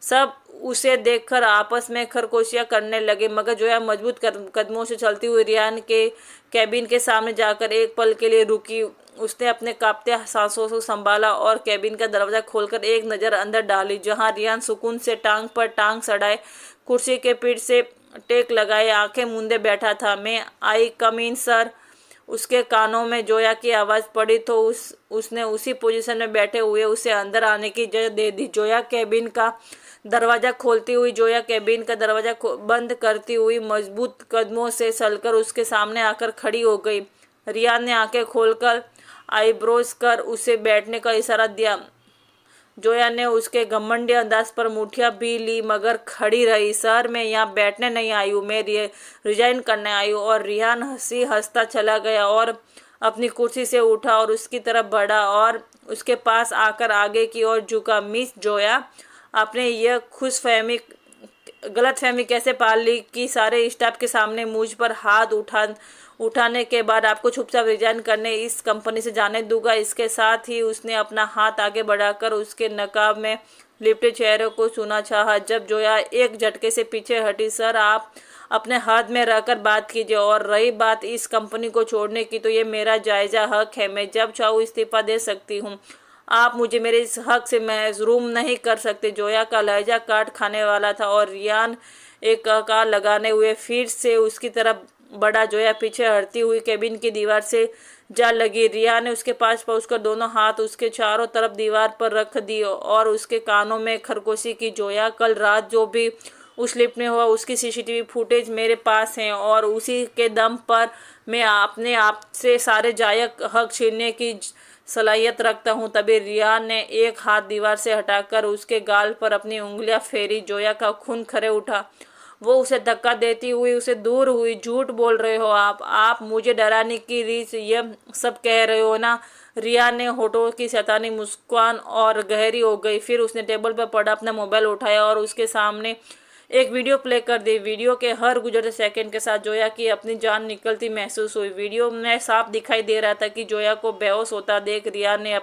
सब उसे देखकर आपस में खरगोशियां करने लगे, मगर जोया मजबूत कदमों से चलती हुई रियान के कैबिन के सामने जाकर एक पल के लिए रुकी। उसने अपने कांपते सांसों को संभाला और कैबिन का दरवाजा खोलकर एक नज़र अंदर डाली, जहां रियान सुकून से टांग पर टांग सड़ाए कुर्सी के पीठ से टेक लगाए आंखें मूंदे बैठा था। मैं आई कम इन सर। उसके कानों में जोया की आवाज़ पड़ी तो उसने उसी पोजीशन में बैठे हुए उसे अंदर आने की इजाज़त दे दी। जोया कैबिन का दरवाज़ा बंद करती हुई मजबूत कदमों से चलकर उसके सामने आकर खड़ी हो गई। रियान ने आंखें खोलकर आईब्रोज कर उसे बैठने का इशारा दिया। जोया ने उसके घमंडी अंदाज पर मुठिया भी ली, मगर खड़ी रही। सर, मैं यहाँ बैठने नहीं आई हूँ, मैं रिजाइन करने आई हूँ। और रिहान हंसता चला गया और अपनी कुर्सी से उठा और उसकी तरफ बढ़ा और उसके पास आकर आगे की ओर झुका। मिस जोया, आपने यह गलतफहमी कैसे पाल ली कि सारे स्टाफ के सामने मुझ पर हाथ उठाने के बाद आपको चुपचाप रिजाइन करने इस कंपनी से जाने दूंगा। इसके साथ ही उसने अपना हाथ आगे बढ़ाकर उसके नकाब में लिपटे चेहरे को छूना चाहा। जब जोया एक झटके से पीछे हटी, सर आप अपने हाथ में रहकर बात कीजिए, और रही बात इस कंपनी को छोड़ने की तो ये मेरा जायज़ा हक है, मैं जब चाहूँ इस्तीफा दे सकती हूँ। आप मुझे मेरे इस हक से महरूम नहीं कर सकते। जोया का लहजा काट खाने वाला था और रियान एक ककार लगाने हुए फिर से उसकी तरफ बढ़ा। जोया पीछे हटती हुई कैबिन की दीवार से जा लगी। रिया ने उसके पास पहुंचकर दोनों हाथ उसके चारों तरफ दीवार पर रख दिए और उसके कानों में खरगोशी की। जोया, कल रात जो भी उस लिफ्ट में हुआ उसकी सीसीटीवी फुटेज मेरे पास है और उसी के दम पर मैं अपने आप से सारे जायक हक छीनने की सलाहियत रखता हूँ। तभी रिया ने एक हाथ दीवार से हटाकर उसके गाल पर अपनी उंगलियां फेरी। जोया का खून खरे उठा वो उसे धक्का देती हुई उसे दूर हुई। झूठ बोल रहे हो आप मुझे डराने की रीस ये सब कह रहे हो ना। रिया ने होठों की शैतानी मुस्कान और गहरी हो गई। फिर उसने टेबल पर पड़ा अपना मोबाइल उठाया और उसके सामने एक वीडियो प्ले कर दी। वीडियो के हर गुजरते सेकंड के साथ जोया की अपनी जान निकलती महसूस हुई। वीडियो में साफ दिखाई दे रहा था कि जोया को बेहोश होता देख रिया ने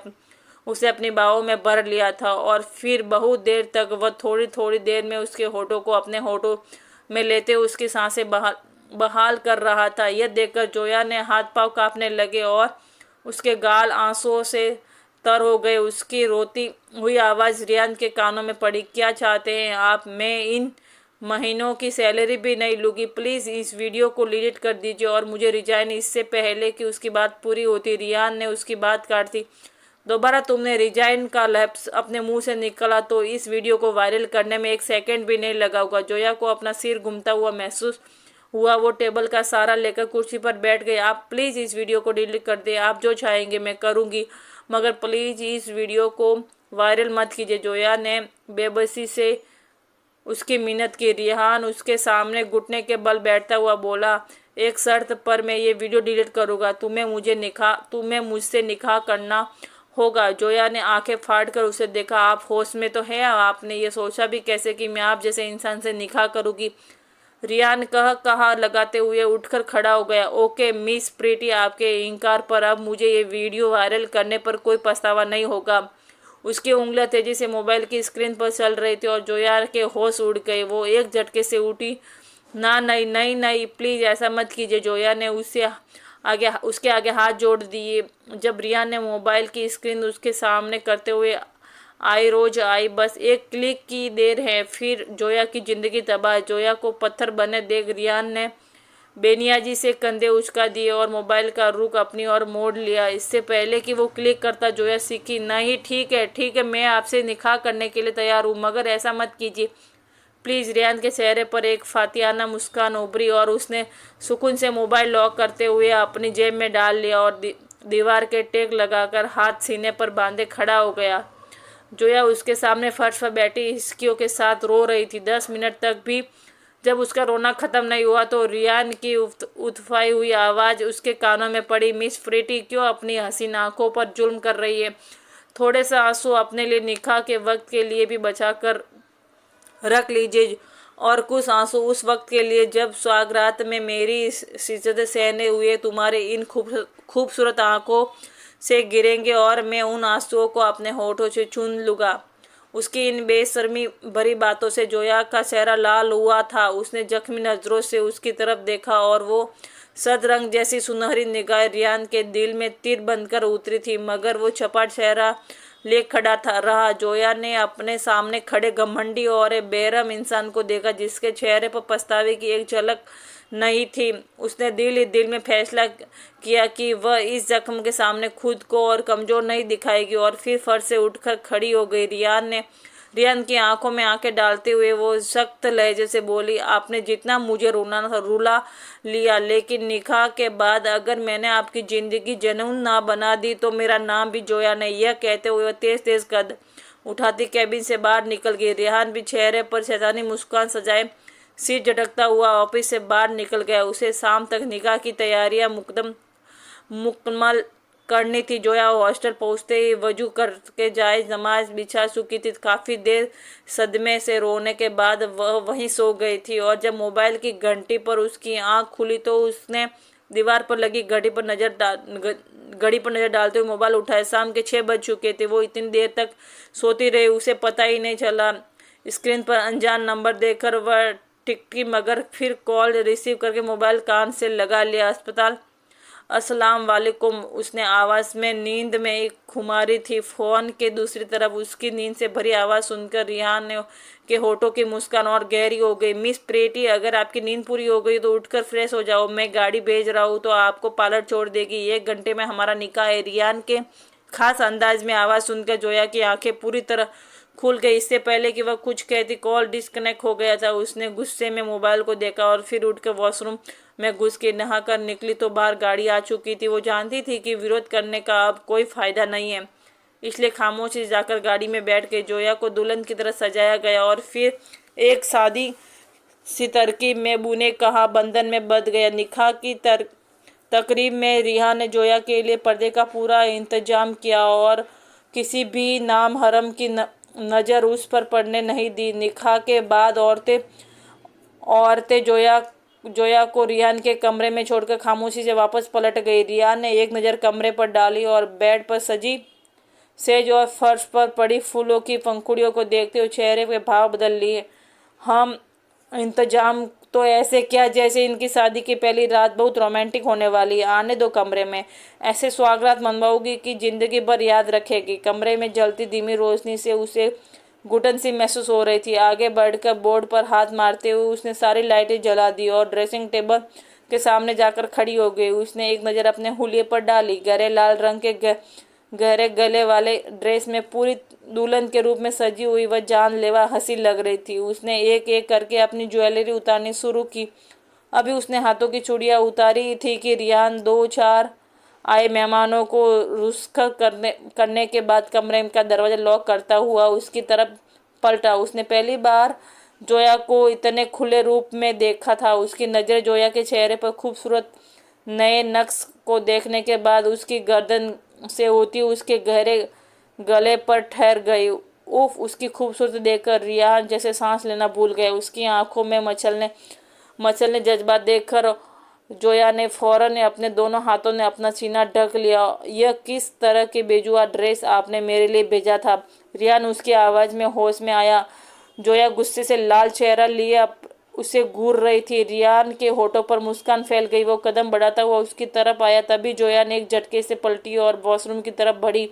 उसे अपनी बाहों में भर लिया था और फिर बहुत देर तक वह थोड़ी थोड़ी देर में उसके होठों को अपने होठों में लेते उसकी सांसें बहाल कर रहा था। यह देखकर जोया ने हाथ पांव कांपने लगे और उसके गाल आंसुओं से तर हो गए। उसकी रोती हुई आवाज़ रियान के कानों में पड़ी। क्या चाहते हैं आप? मैं इन महीनों की सैलरी भी नहीं लूँगी। प्लीज़ इस वीडियो को डिलीट कर दीजिए और मुझे रिजाइन। इससे पहले कि उसकी बात पूरी होती रियान ने उसकी बात काट दी। दोबारा तुमने रिजाइन का लफ्ज़ अपने मुंह से निकला तो इस वीडियो को वायरल करने में एक सेकंड भी नहीं लगा होगा। जोया को अपना सिर घूमता हुआ महसूस हुआ। वो टेबल का सहारा लेकर कुर्सी पर बैठ गई। आप प्लीज़ इस वीडियो को डिलीट कर दें। आप जो चाहेंगे मैं करूँगी, मगर प्लीज़ इस वीडियो को वायरल मत कीजिए। जोया ने बेबसी से उसकी मिन्नत की। रिहान उसके सामने घुटने के बल बैठता हुआ बोला, एक शर्त पर मैं ये वीडियो डिलीट करूँगा। तुम्हें मुझसे निकाह करना होगा। जोया ने आंखें फाड़ कर उसे देखा। आप होश में तो हैं? आपने ये सोचा भी कैसे कि मैं आप जैसे इंसान से निकाह करूँगी? रियान कहा लगाते हुए उठकर खड़ा हो गया। ओके मिस प्रीति, आपके इनकार पर अब मुझे ये वीडियो वायरल करने पर कोई पछतावा नहीं होगा। उसकी उंगलियां तेजी से मोबाइल की स्क्रीन पर चल रही थी और जोया के होश उड़ गए। वो एक झटके से उठी। ना नहीं नहीं नहीं, प्लीज़ ऐसा मत कीजिए। जोया ने उसके आगे हाथ जोड़ दिए। जब रिया ने मोबाइल की स्क्रीन उसके सामने करते हुए आई, बस एक क्लिक की देर है, फिर जोया की जिंदगी तबाह। जोया को पत्थर बने देख रियान ने बेनियाजी से कंधे उचका दिए और मोबाइल का रुख अपनी ओर मोड़ लिया। इससे पहले कि वो क्लिक करता जोया सीखी, नहीं ठीक है, मैं आपसे निकाह करने के लिए तैयार हूँ, मगर ऐसा मत कीजिए प्लीज़। रियान के चेहरे पर एक फातियाना मुस्कान उभरी और उसने सुकून से मोबाइल लॉक करते हुए अपनी जेब में डाल लिया और दीवार के टेक लगाकर हाथ सीने पर बांधे खड़ा हो गया। जोया उसके सामने फर्श पर बैठी हिचकियों के साथ रो रही थी। 10 मिनट तक भी जब उसका रोना ख़त्म नहीं हुआ तो रियान की उत्फाई हुई आवाज़ उसके कानों में पड़ी, मिस प्रीति क्यों अपनी हसीन आंखों पर जुल्म कर रही है? थोड़े से आंसू अपने लिए निकाह के वक्त के लिए भी बचा कर रख लीजिए और कुछ आंसू उस वक्त के लिए जब स्वागरात में मेरी शिद्दत सहने हुए तुम्हारे इन खूबसूरत आंखों से गिरेंगे और मैं उन आंसुओं को अपने होठों से चूम लूँगा। उसकी इन बेशर्मी भरी बातों से जोया का चेहरा लाल हुआ था। उसने जख्मी नज़रों से उसकी तरफ देखा और वो सदरंग जैसी सुनहरी निगाह रियान के दिल में तीर बनकर उतरी थी, मगर वो चपाट चेहरा ले खड़ा रहा। जोया ने अपने सामने खड़े घमंडी और बेरहम इंसान को देखा जिसके चेहरे पर पछतावे की एक झलक नहीं थी। उसने दिल ही दिल में फैसला किया कि वह इस जख्म के सामने खुद को और कमज़ोर नहीं दिखाएगी और फिर फर्श से उठकर खड़ी हो गई। रियान की आंखों में आंखें डालते हुए वो सख्त लहजे से बोली, आपने जितना मुझे रुला लिया, लेकिन निकाह के बाद अगर मैंने आपकी ज़िंदगी जनून ना बना दी तो मेरा नाम भी जोया नहीं। यह कहते हुए तेज तेज कद उठाती कैबिन से बाहर निकल गई। रेहान भी चेहरे पर शैतानी मुस्कान सजाए सिर झटकता हुआ ऑफिस से बाहर निकल गया। उसे शाम तक निकाह की तैयारियां मुकम्मल करनी थी। जोया हॉस्टल पहुंचते ही वजू करके जाए नमाज बिछा चुकी थी। काफ़ी देर सदमे से रोने के बाद वह वहीं सो गई थी और जब मोबाइल की घंटी पर उसकी आंख खुली तो उसने दीवार पर लगी घड़ी पर नज़र डालते हुए मोबाइल उठाया। शाम के 6 बज चुके थे। वो इतनी देर तक सोती रही, उसे पता ही नहीं चला। स्क्रीन पर अनजान नंबर देखकर वह टिकटी, मगर फिर कॉल रिसीव करके मोबाइल कान से लगा लिया। अस्सलाम वालेकुम, उसने आवाज़ में नींद में एक खुमारी थी। फ़ोन के दूसरी तरफ उसकी नींद से भरी आवाज़ सुनकर रिहान के होठों की मुस्कान और गहरी हो गई। मिस प्रीति, अगर आपकी नींद पूरी हो गई तो उठकर फ्रेश हो जाओ, मैं गाड़ी भेज रहा हूँ तो आपको पार्लर छोड़ देगी। 1 घंटे में हमारा निकाह है। रिहान के खास अंदाज में आवाज़ सुनकर जोया की आंखें पूरी तरह खुल गई। इससे पहले कि वह कुछ कहती कॉल डिस्कनेक्ट हो गया था। उसने गुस्से में मोबाइल को देखा और फिर उठकर वॉशरूम में घुस के नहा कर निकली तो बाहर गाड़ी आ चुकी थी। वो जानती थी कि विरोध करने का अब कोई फ़ायदा नहीं है, इसलिए खामोशी जाकर गाड़ी में बैठ गई। जोया को दुल्हन की तरह सजाया गया और फिर एक सादी सी तरकीब में बूने कहा बंधन में बंध गया। निकाह की तकरीब में रिहान ने जोया के लिए पर्दे का पूरा इंतजाम किया और किसी भी नाम हरम की नज़र उस पर पड़ने नहीं दी। निकाह के बाद औरतें जोया को रियान के कमरे में छोड़कर खामोशी से वापस पलट गई। रियान ने एक नज़र कमरे पर डाली और बेड पर सजी सेज और फर्श पर पड़ी फूलों की पंखुड़ियों को देखते हुए चेहरे के भाव बदल लिए। हम इंतजाम तो ऐसे क्या जैसे इनकी शादी की पहली रात बहुत रोमांटिक होने वाली है। आने दो कमरे में, ऐसे स्वागत मनवाओगी कि जिंदगी भर याद रखेगी। कमरे में जलती धीमी रोशनी से उसे घुटन सी महसूस हो रही थी। आगे बढ़कर बोर्ड पर हाथ मारते हुए उसने सारी लाइटें जला दी और ड्रेसिंग टेबल के सामने जाकर खड़ी हो गई। उसने एक नज़र अपने हुलिये पर डाली। गहरे लाल रंग के गहरे गले वाले ड्रेस में पूरी दुल्हन के रूप में सजी हुई वह जानलेवा हंसी लग रही थी। उसने एक एक करके अपनी ज्वेलरी उतारनी शुरू की। अभी उसने हाथों की चूड़ियाँ उतारी थी कि रियान 2-4 आए मेहमानों को रुस्ख करने के बाद कमरे का दरवाज़ा लॉक करता हुआ उसकी तरफ पलटा। उसने पहली बार जोया को इतने खुले रूप में देखा था। उसकी नज़र जोया के चेहरे पर खूबसूरत नए नक्श को देखने के बाद उसकी गर्दन से होती उसके गहरे गले पर ठहर गई। उफ, उसकी खूबसूरती देखकर रियान जैसे सांस लेना भूल गए। उसकी आंखों में मचलने जज्बात देखकर जोया ने फौरन अपने दोनों हाथों ने अपना सीना ढक लिया। यह किस तरह की बेजुआ ड्रेस आपने मेरे लिए भेजा था? रियान, उसकी आवाज़ में होश में आया। जोया गुस्से से लाल चेहरा लिए उसे घूर रही थी। रियान के होठों पर मुस्कान फैल गई। वो कदम बढ़ाता हुआ उसकी तरफ आया। तभी जोया ने एक झटके से पलटी और वॉशरूम की तरफ बढ़ी।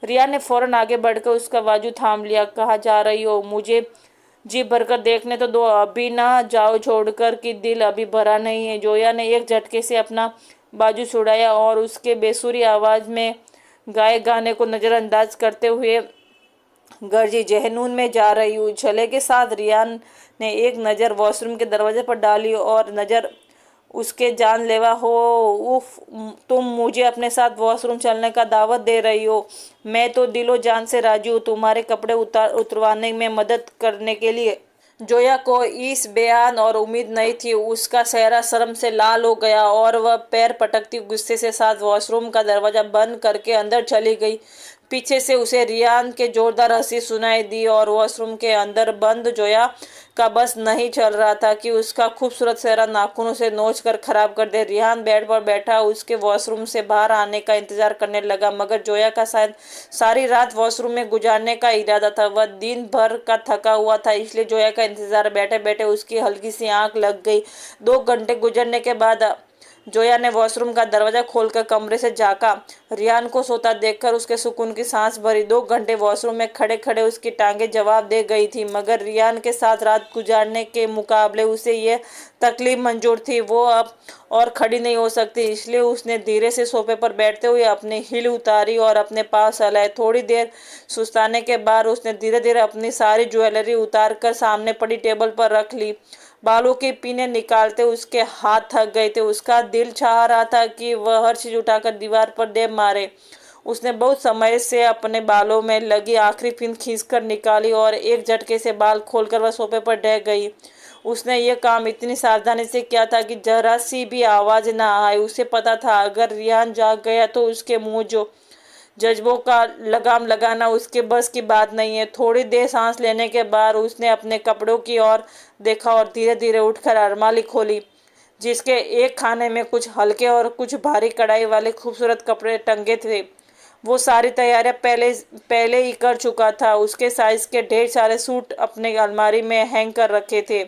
रियान ने फौरन आगे बढ़कर उसका बाजू थाम लिया। कहाँ जा रही हो? मुझे जी भरकर देखने तो दो, अभी ना जाओ छोड़कर कि दिल अभी भरा नहीं है। जोया ने एक झटके से अपना बाजू छुड़ाया और उसके बेसुरी आवाज़ में गाए गाने को नज़रअंदाज करते हुए गर्जी, जहनून में जा रही हूँ। छले के साथ रियान ने एक नज़र वॉशरूम के दरवाजे पर डाली और नज़र उसके जानलेवा हो। उफ, तुम मुझे अपने साथ वॉशरूम चलने का दावत दे रही हो? मैं तो दिलो जान से राजी हूँ तुम्हारे कपड़े उतरवाने में मदद करने के लिए। जोया को इस बयान और उम्मीद नहीं थी। उसका चेहरा शर्म से लाल हो गया और वह पैर पटकती गुस्से से साथ वॉशरूम का दरवाजा बंद करके अंदर चली गई। पीछे से उसे रियान के जोरदार हंसी सुनाई दी और वॉशरूम के अंदर बंद जोया का बस नहीं चल रहा था कि उसका खूबसूरत चेहरा नाखूनों से नोच कर खराब कर दे। रियान बेड पर बैठा उसके वॉशरूम से बाहर आने का इंतजार करने लगा, मगर जोया का शायद सारी रात वॉशरूम में गुजारने का इरादा था। वह दिन भर का थका हुआ था, इसलिए जोया का इंतजार बैठे बैठे उसकी हल्की सी आंख लग गई। 2 घंटे गुजरने के बाद जोया ने वॉशरूम का दरवाजा खोलकर कमरे से झांका। रियान को सोता देखकर उसके सुकून की सांस भरी। 2 घंटे वॉशरूम में खड़े खड़े उसकी टांगें जवाब दे गई थी, मगर रियान के साथ रात गुजारने के मुकाबले उसे यह तकलीफ मंजूर थी। वो अब और खड़ी नहीं हो सकती, इसलिए उसने धीरे से सोफे पर बैठते हुए अपनी हील उतारी और अपने पास हलाए। थोड़ी देर सुस्ताने के बाद उसने धीरे धीरे अपनी सारी ज्वेलरी उतार कर सामने पड़ी टेबल पर रख ली। बालों के पीने निकालते उसके हाथ थक गए थे। उसका दिल चाह रहा था कि वह हर चीज उठाकर दीवार पर दे मारे। उसने बहुत समय से अपने बालों में लगी आखिरी पिन खींचकर निकाली और एक झटके से बाल खोलकर वह सोफे पर ढह गई। उसने ये काम इतनी सावधानी से किया था कि जरा सी भी आवाज ना आए। उसे पता था अगर रियान जाग गया तो उसके मुंह जो जज्बों का लगाम लगाना उसके बस की बात नहीं है। थोड़ी देर सांस लेने के बाद उसने अपने कपड़ों की ओर देखा और धीरे धीरे उठकर अलमारी खोली, जिसके एक खाने में कुछ हल्के और कुछ भारी कढ़ाई वाले खूबसूरत कपड़े टंगे थे। वो सारी तैयारियां पहले ही कर चुका था। उसके साइज के ढेर सारे सूट अपने अलमारी में हैंग कर रखे थे।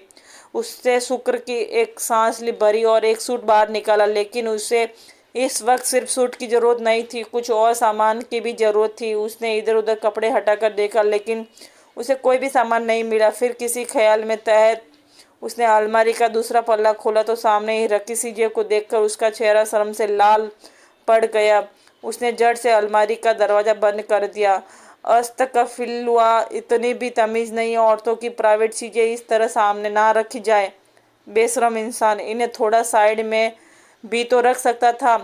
उससे शुक्र की एक सांस ली भरी और एक सूट बाहर निकाला, लेकिन उसे इस वक्त सिर्फ सूट की जरूरत नहीं थी, कुछ और सामान की भी जरूरत थी। उसने इधर उधर कपड़े हटाकर देखा, लेकिन उसे कोई भी सामान नहीं मिला। फिर किसी ख्याल में तहत उसने अलमारी का दूसरा पल्ला खोला तो सामने ही रखी चीजें को देखकर उसका चेहरा शर्म से लाल पड़ गया। उसने जड़ से अलमारी का दरवाजा बंद कर दिया। अस्तगफिरुल्लाह, इतनी भी तमीज नहीं, औरतों की प्राइवेट चीजें इस तरह सामने ना रखी जाए। बेशरम इंसान, इन्हें थोड़ा साइड में भी तो रख सकता था।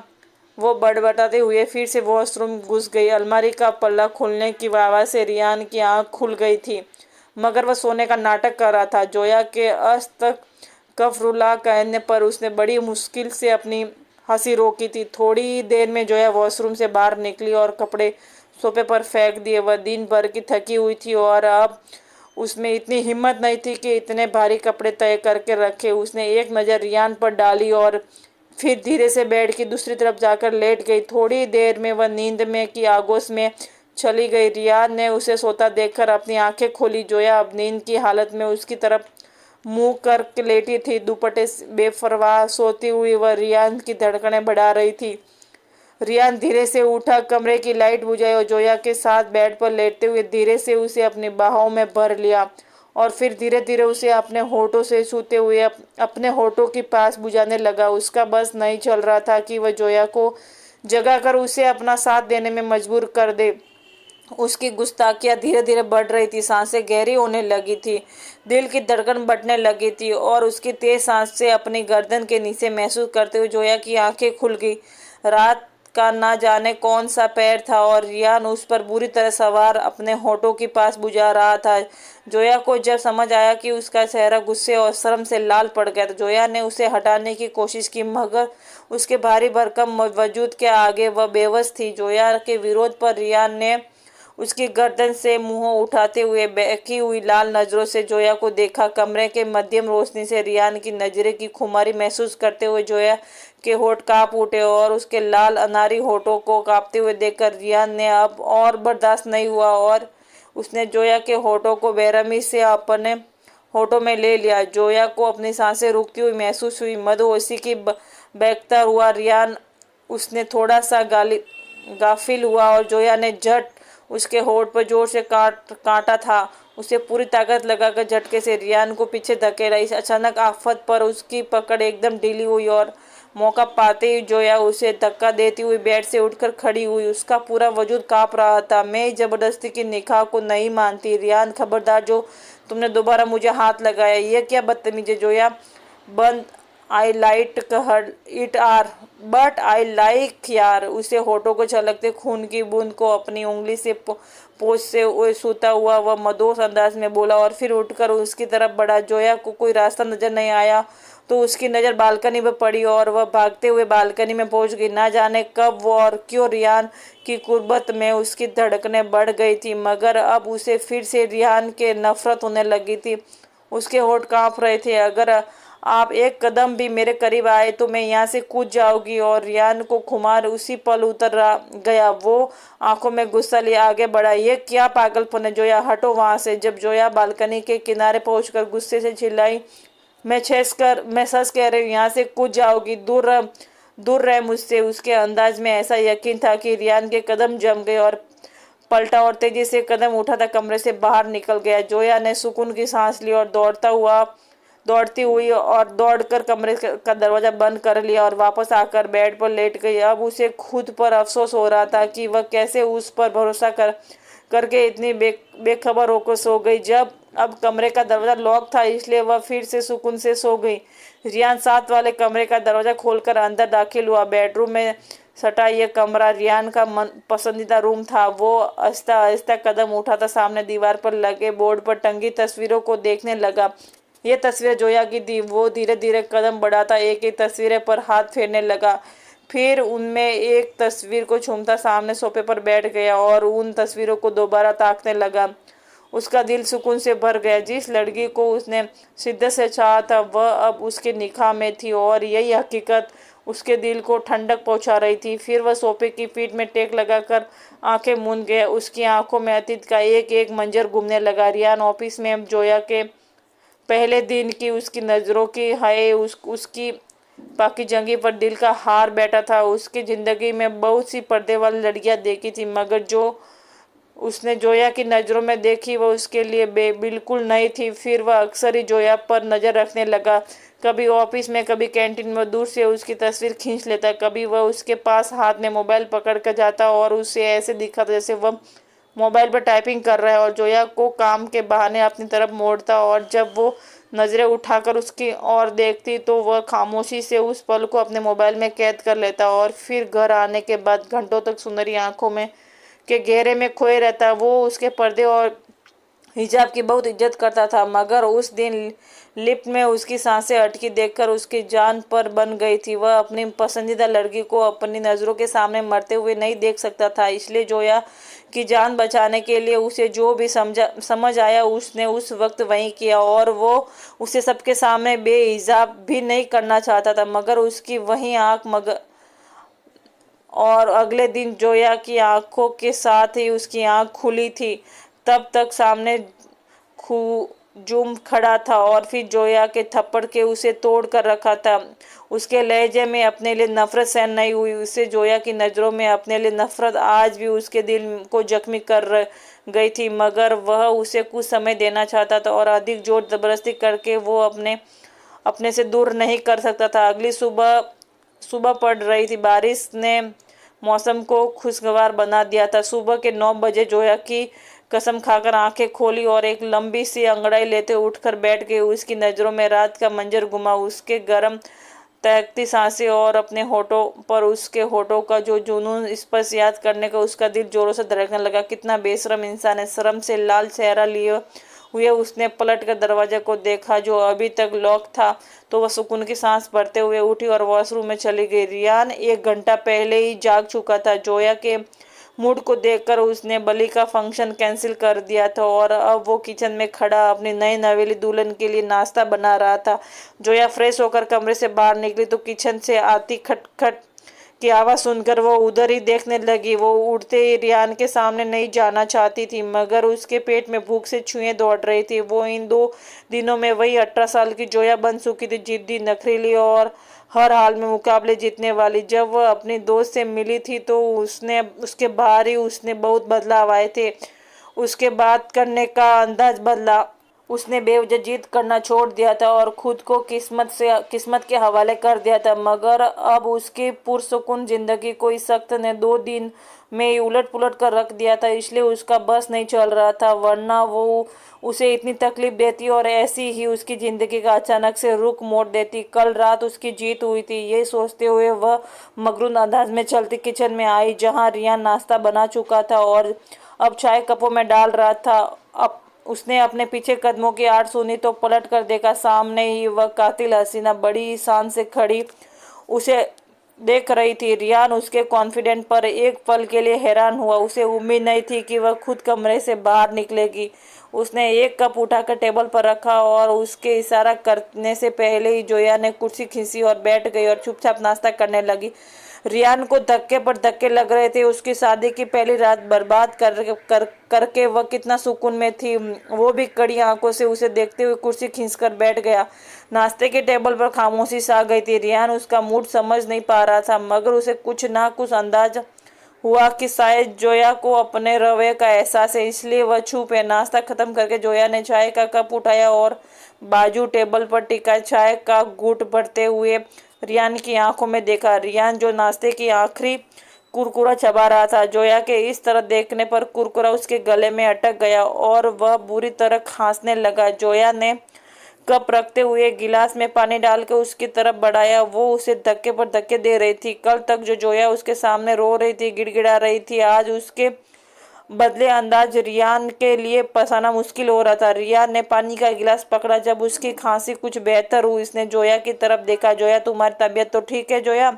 वो बड़बड़ाते हुए फिर से वॉशरूम घुस गई। अलमारी का पल्ला खुलने की आवाज़ से रियान की आंख खुल गई थी। मगर वह सोने का नाटक कर रहा था। जोया के अस्त कफ रुला कहने पर उसने बड़ी मुश्किल से अपनी हंसी रोकी थी। थोड़ी देर में जोया वॉशरूम से बाहर निकली और कपड़े सोफे पर फेंक दिए। वह दिन भर की थकी हुई थी और अब उसमें इतनी हिम्मत नहीं थी कि इतने भारी कपड़े तय करके रखे। उसने एक नज़र रियान पर डाली और फिर धीरे से बेड की दूसरी तरफ जाकर लेट गई। थोड़ी देर में वह नींद में की आगोश में चली गई। रियान ने उसे सोता देखकर अपनी आंखें खोली। जोया अब नींद की हालत में उसकी तरफ मुंह कर लेटी थी। दुपट्टे से बेपरवाह सोती हुई वह रियान की धड़कनें बढ़ा रही थी। रियान धीरे से उठा, कमरे की लाइट बुझाई और जोया के साथ बेड पर लेटते हुए धीरे से उसे अपनी बाहों में भर लिया और फिर धीरे धीरे उसे अपने होठों से छूते हुए अपने होठों के पास बुझाने लगा। उसका बस नहीं चल रहा था कि वह जोया को जगाकर उसे अपना साथ देने में मजबूर कर दे। उसकी गुस्ताखियां धीरे धीरे बढ़ रही थी, सांसें गहरी होने लगी थी, दिल की धड़कन बढ़ने लगी थी और उसकी तेज सांस से अपनी गर्दन के नीचे महसूस करते हुए जोया की आंखें खुल गई। रात का ना जाने कौन सा पैर था और रियान उस पर बुरी तरह सवार अपने होठों के पास बुझा रहा था। जोया को जब समझ आया कि उसका चेहरा गुस्से और शर्म से लाल पड़ गया तो जोया ने उसे हटाने की कोशिश की, मगर उसके भारी भरकम वजूद के आगे वह बेबस थी। जोया के विरोध पर रियान ने उसकी गर्दन से मुंह उठाते हुए बहकी हुई लाल नजरों से जोया को देखा। कमरे के मध्यम रोशनी से रियान की नजरें की खुमारी महसूस करते हुए जोया के होठ कांप उठे और उसके लाल अनारी होठों को कांपते हुए देखकर रियान ने अब और बर्दाश्त नहीं हुआ और उसने जोया के होठों को बेरहमी से अपने होठों में ले लिया। जोया को अपनी सांसें रुकती हुई महसूस हुई। मदहोशी की बहकता हुआ रियान उसने थोड़ा सा गाफिल हुआ और जोया ने झट उसके होठ पर जोर से काटा था। उसे पूरी ताकत लगाकर झटके से रियान को पीछे धकेला। इस अचानक आफत पर उसकी पकड़ एकदम ढीली हुई और मौका पाते ही जोया उसे धक्का देती हुई बेड से उठकर खड़ी हुई। उसका पूरा वजूद कांप रहा था। मैं इस जबरदस्ती की निकाह को नहीं मानती रियान, खबरदार जो तुमने दोबारा मुझे हाथ लगाया। यह क्या बदतमीजी जोया। बंद I light it are but I like यार। उसे होठों को छलकते खून की बूंद को अपनी उंगली से पोंछते हुए सूता हुआ वह मदोस अंदाज में बोला और फिर उठकर उसकी तरफ बढ़ा। जोया को कोई रास्ता नजर नहीं आया तो उसकी नज़र बालकनी पर पड़ी और वह भागते हुए बालकनी में पहुंच गई। ना जाने कब वो और क्यों रियान की कुर्बत में उसकी धड़कनें बढ़ गई थी, मगर अब उसे फिर से रियान के नफरत होने लगी थी। उसके होठ कांप रहे थे। अगर आप एक कदम भी मेरे करीब आए तो मैं यहाँ से कूद जाऊंगी। और रियान को खुमार उसी पल उतर गया। वो आंखों में गुस्सा लिए आगे बढ़ा। ये क्या पागलपन है जोया, हटो वहां से। जब जोया बालकनी के किनारे पहुंचकर गुस्से से चिल्लाई, मैं सच कह रही हूँ, यहाँ से कूद जाओगी, दूर रह मुझसे। उसके अंदाज में ऐसा यकीन था कि रियान के कदम जम गए और पलटा और तेजी से कदम उठाता कमरे से बाहर निकल गया। जोया ने सुकून की सांस ली और दौड़ती हुई और दौड़कर कमरे का दरवाजा बंद कर लिया और वापस आकर बेड पर लेट गई। अब उसे खुद पर अफसोस हो रहा था कि वह कैसे उस पर भरोसा करके इतनी बेखबर होकर सो गई। अब कमरे का दरवाजा लॉक था, इसलिए वह फिर से सुकून से सो गई। रियान साथ वाले कमरे का दरवाजा खोलकर अंदर दाखिल हुआ। बेडरूम में सटा यह कमरा रियान का मन पसंदीदा रूम था। वो आहिस्ता आहिस्ता कदम उठाता सामने दीवार पर लगे बोर्ड पर टंगी तस्वीरों को देखने लगा। ये तस्वीर जोया की थी। वो धीरे धीरे कदम बढ़ाता एक एक तस्वीर पर हाथ फेरने लगा। फिर उनमें एक तस्वीर को चूमता सामने सोफे पर बैठ गया और उन तस्वीरों को दोबारा ताकने लगा। उसका दिल सुकून से भर गया। जिस लड़की को उसने शिद्दत से चाहा था वह अब उसके निकाह में थी और यही हकीकत उसके दिल को ठंडक पहुंचा रही थी। फिर वह सोफे की पीठ में टेक लगाकर आंखें मूंद गया। उसकी आंखों में अतीत का एक एक मंजर घूमने लगा। रियान ऑफिस में जोया के पहले दिन की उसकी नज़रों की हाय उसकी पाकीज़गी पर दिल का हार बैठा था। उसकी ज़िंदगी में बहुत सी पर्दे वाली लड़कियां देखी थी, मगर जो उसने जोया की नज़रों में देखी वह उसके लिए बिल्कुल नहीं थी। फिर वह अक्सर ही जोया पर नज़र रखने लगा। कभी ऑफिस में, कभी कैंटीन में दूर से उसकी तस्वीर खींच लेता। कभी वह उसके पास हाथ में मोबाइल पकड़ कर जाता और उसे ऐसे दिखाता जैसे वह मोबाइल पर टाइपिंग कर रहा है और जोया को काम के बहाने अपनी तरफ मोड़ता। और जब वो नज़रें उठाकर उसकी ओर देखती तो वह खामोशी से उस पल को अपने मोबाइल में कैद कर लेता और फिर घर आने के बाद घंटों तक सुनहरी आंखों में के गहरे में खोए रहता। वो उसके पर्दे और हिजाब की बहुत इज्जत करता था, मगर उस दिन लिफ्ट में उसकी सांसें अटकी देखकर उसकी जान पर बन गई थी। वह अपनी पसंदीदा लड़की को अपनी नज़रों के सामने मरते हुए नहीं देख सकता था। इसलिए जोया की जान बचाने के लिए उसे जो भी समझ आया उसने उस वक्त वही किया। और वो उसे सबके सामने बेहिजाब भी नहीं करना चाहता था, मगर उसकी वही आंख मगर और अगले दिन जोया की आंखों के साथ ही उसकी आंख खुली थी। तब तक सामने जुम खड़ा था और फिर जोया के थप्पड़ के उसे तोड़ कर रखा था। उसके लहजे में अपने लिए नफरत सहन नहीं हुई। उसे जोया की नज़रों में अपने लिए नफरत आज भी उसके दिल को जख्मी कर गई थी, मगर वह उसे कुछ समय देना चाहता था और अधिक जोर जबरदस्ती करके वो अपने से दूर नहीं कर सकता था। अगली सुबह सुबह पड़ रही थी। बारिश ने मौसम को खुशगवार बना दिया था। सुबह के 9 बजे जोया की कसम खाकर आंखें खोली और एक लंबी सी अंगड़ाई लेते उठकर बैठ गई। उसकी नज़रों में रात का मंजर घुमा, उसके गर्म तहकती सांसें और अपने होठों पर उसके होठों का जो जुनून स्पर्श याद करने का उसका दिल जोरों से धड़कने लगा। कितना बेशरम इंसान है। शर्म से लाल चेहरा लिए हुए उसने पलट कर दरवाजे को देखा जो अभी तक लॉक था, तो वह सुकून की सांस भरते हुए उठी और वॉशरूम में चली गई। रियान 1 घंटा पहले ही जाग चुका था। जोया के मूड को देखकर उसने बलि का फंक्शन कैंसिल कर दिया था और अब वो किचन में खड़ा अपनी नई नवेली दुल्हन के लिए नाश्ता बना रहा था। जोया फ्रेश होकर कमरे से बाहर निकली तो किचन से आती खटखट की आवाज़ सुनकर वो उधर ही देखने लगी। वो उठते ही रियान के सामने नहीं जाना चाहती थी, मगर उसके पेट में भूख से छुएं दौड़ रही थी। वो इन 2 दिनों में वही 18 साल की जोया बन चुकी थी, जिद्दी, नखरीली और हर हाल में मुकाबले जीतने वाली। जब वह अपनी दोस्त से मिली थी तो उसके बाहर ही उसने बहुत बदलाव आए थे। उसके बात करने का अंदाज बदला। उसने बेवजह जिद करना छोड़ दिया था और खुद को किस्मत के हवाले कर दिया था, मगर अब उसकी पुरसुकून जिंदगी को इस सख्त ने 2 दिन में ही उलट पुलट कर रख दिया था। इसलिए उसका बस नहीं चल रहा था, वरना वो उसे इतनी तकलीफ देती और ऐसी ही उसकी जिंदगी का अचानक से रुख मोड़ देती। कल रात उसकी जीत हुई थी, ये सोचते हुए वह मगरून अंदाज में चलती किचन में आई, जहां रियान नाश्ता बना चुका था और अब चाय कपों में डाल रहा था। अब उसने अपने पीछे कदमों की आड़ सुनी तो पलट कर देखा। सामने ही वह कातिल हसीना बड़ी शान से खड़ी उसे देख रही थी। रियान उसके कॉन्फिडेंट पर एक पल के लिए हैरान हुआ। उसे उम्मीद नहीं थी कि वह खुद कमरे से बाहर निकलेगी। उसने एक कप उठाकर टेबल पर रखा और उसके इशारा करने से पहले ही जोया ने कुर्सी खींची और बैठ गई और चुपचाप नाश्ता करने लगी। रियान को धक्के पर धक्के लग रहे थे। उसकी शादी की पहली रात बर्बाद करके वह कितना सुकून में थी। वो भी कड़ी आंखों से उसे देखते हुए कुर्सी खींचकर बैठ गया। नाश्ते के टेबल पर खामोशी सा गई थी। रियान उसका मूड समझ नहीं पा रहा था, मगर उसे कुछ ना कुछ अंदाज हुआ कि शायद जोया को अपने रवैये का एहसास है, इसलिए वह चुप है। नाश्ता खत्म करके जोया ने चाय का कप उठाया और बाजू टेबल पर टिका चाय का घूंट भरते हुए रियान की आंखों में देखा। रियान जो नाश्ते की आखिरी कुरकुरा चबा रहा था, जोया के इस तरह देखने पर कुरकुरा उसके गले में अटक गया और वह बुरी तरह खांसने लगा। जोया ने कप रखते हुए गिलास में पानी डालकर उसकी तरफ बढ़ाया। वो उसे धक्के पर धक्के दे रही थी। कल तक जो जोया उसके सामने रो रही थी, गिड़गिड़ा रही थी, आज उसके बदले अंदाज रियान के लिए पसाना मुश्किल हो रहा था। रियान ने पानी का गिलास पकड़ा। जब उसकी खांसी कुछ बेहतर हुई, इसने जोया की तरफ देखा। जोया, तुम्हारी तबीयत तो ठीक है? जोया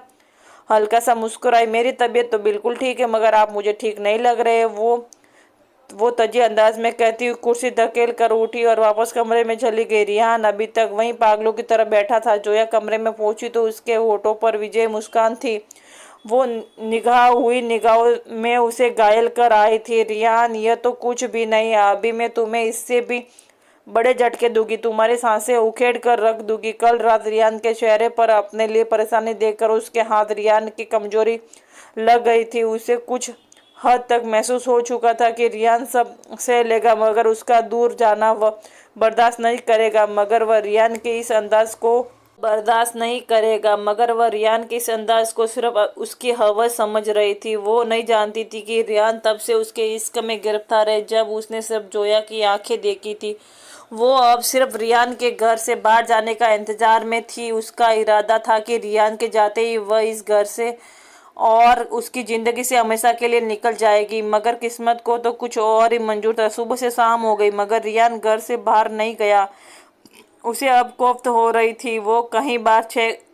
हल्का सा मुस्कुराई। मेरी तबीयत तो बिल्कुल ठीक है, मगर आप मुझे ठीक नहीं लग रहे। वो तजी अंदाज में कहती हुई कुर्सी धकेल कर उठी और वापस कमरे में चली गई। रिहान अभी तक वहीं पागलों की तरह बैठा था। जोया कमरे में पहुंची तो उसके होठों पर विजय मुस्कान थी। वो निगाह हुई निगाहों में उसे घायल कर आई थी। रियान, यह तो कुछ भी नहीं है, अभी मैं तुम्हें इससे भी बड़े झटके दूंगी, तुम्हारी सांसें उखेड़ कर रख दूंगी। कल रात रियान के चेहरे पर अपने लिए परेशानी देखकर उसके हाथ रियान की कमजोरी लग गई थी। उसे कुछ हद तक महसूस हो चुका था कि रियान सब सह लेगा, मगर उसका दूर जाना वह बर्दाश्त नहीं करेगा। मगर वह रियान के इस अंदाज को सिर्फ उसकी हवस समझ रही थी। वो नहीं जानती थी कि रियान तब से उसके इश्क में गिरफ्तार है, जब उसने सिर्फ जोया की आंखें देखी थी। वो अब सिर्फ रियान के घर से बाहर जाने का इंतजार में थी। उसका इरादा था कि रियान के जाते ही वह इस घर से और उसकी ज़िंदगी से हमेशा के लिए निकल जाएगी। मगर किस्मत को तो कुछ और ही मंजूर था। सुबह से शाम हो गई मगर रियान घर से बाहर नहीं गया। उसे अब कोफ्त हो रही थी। वो कहीं बार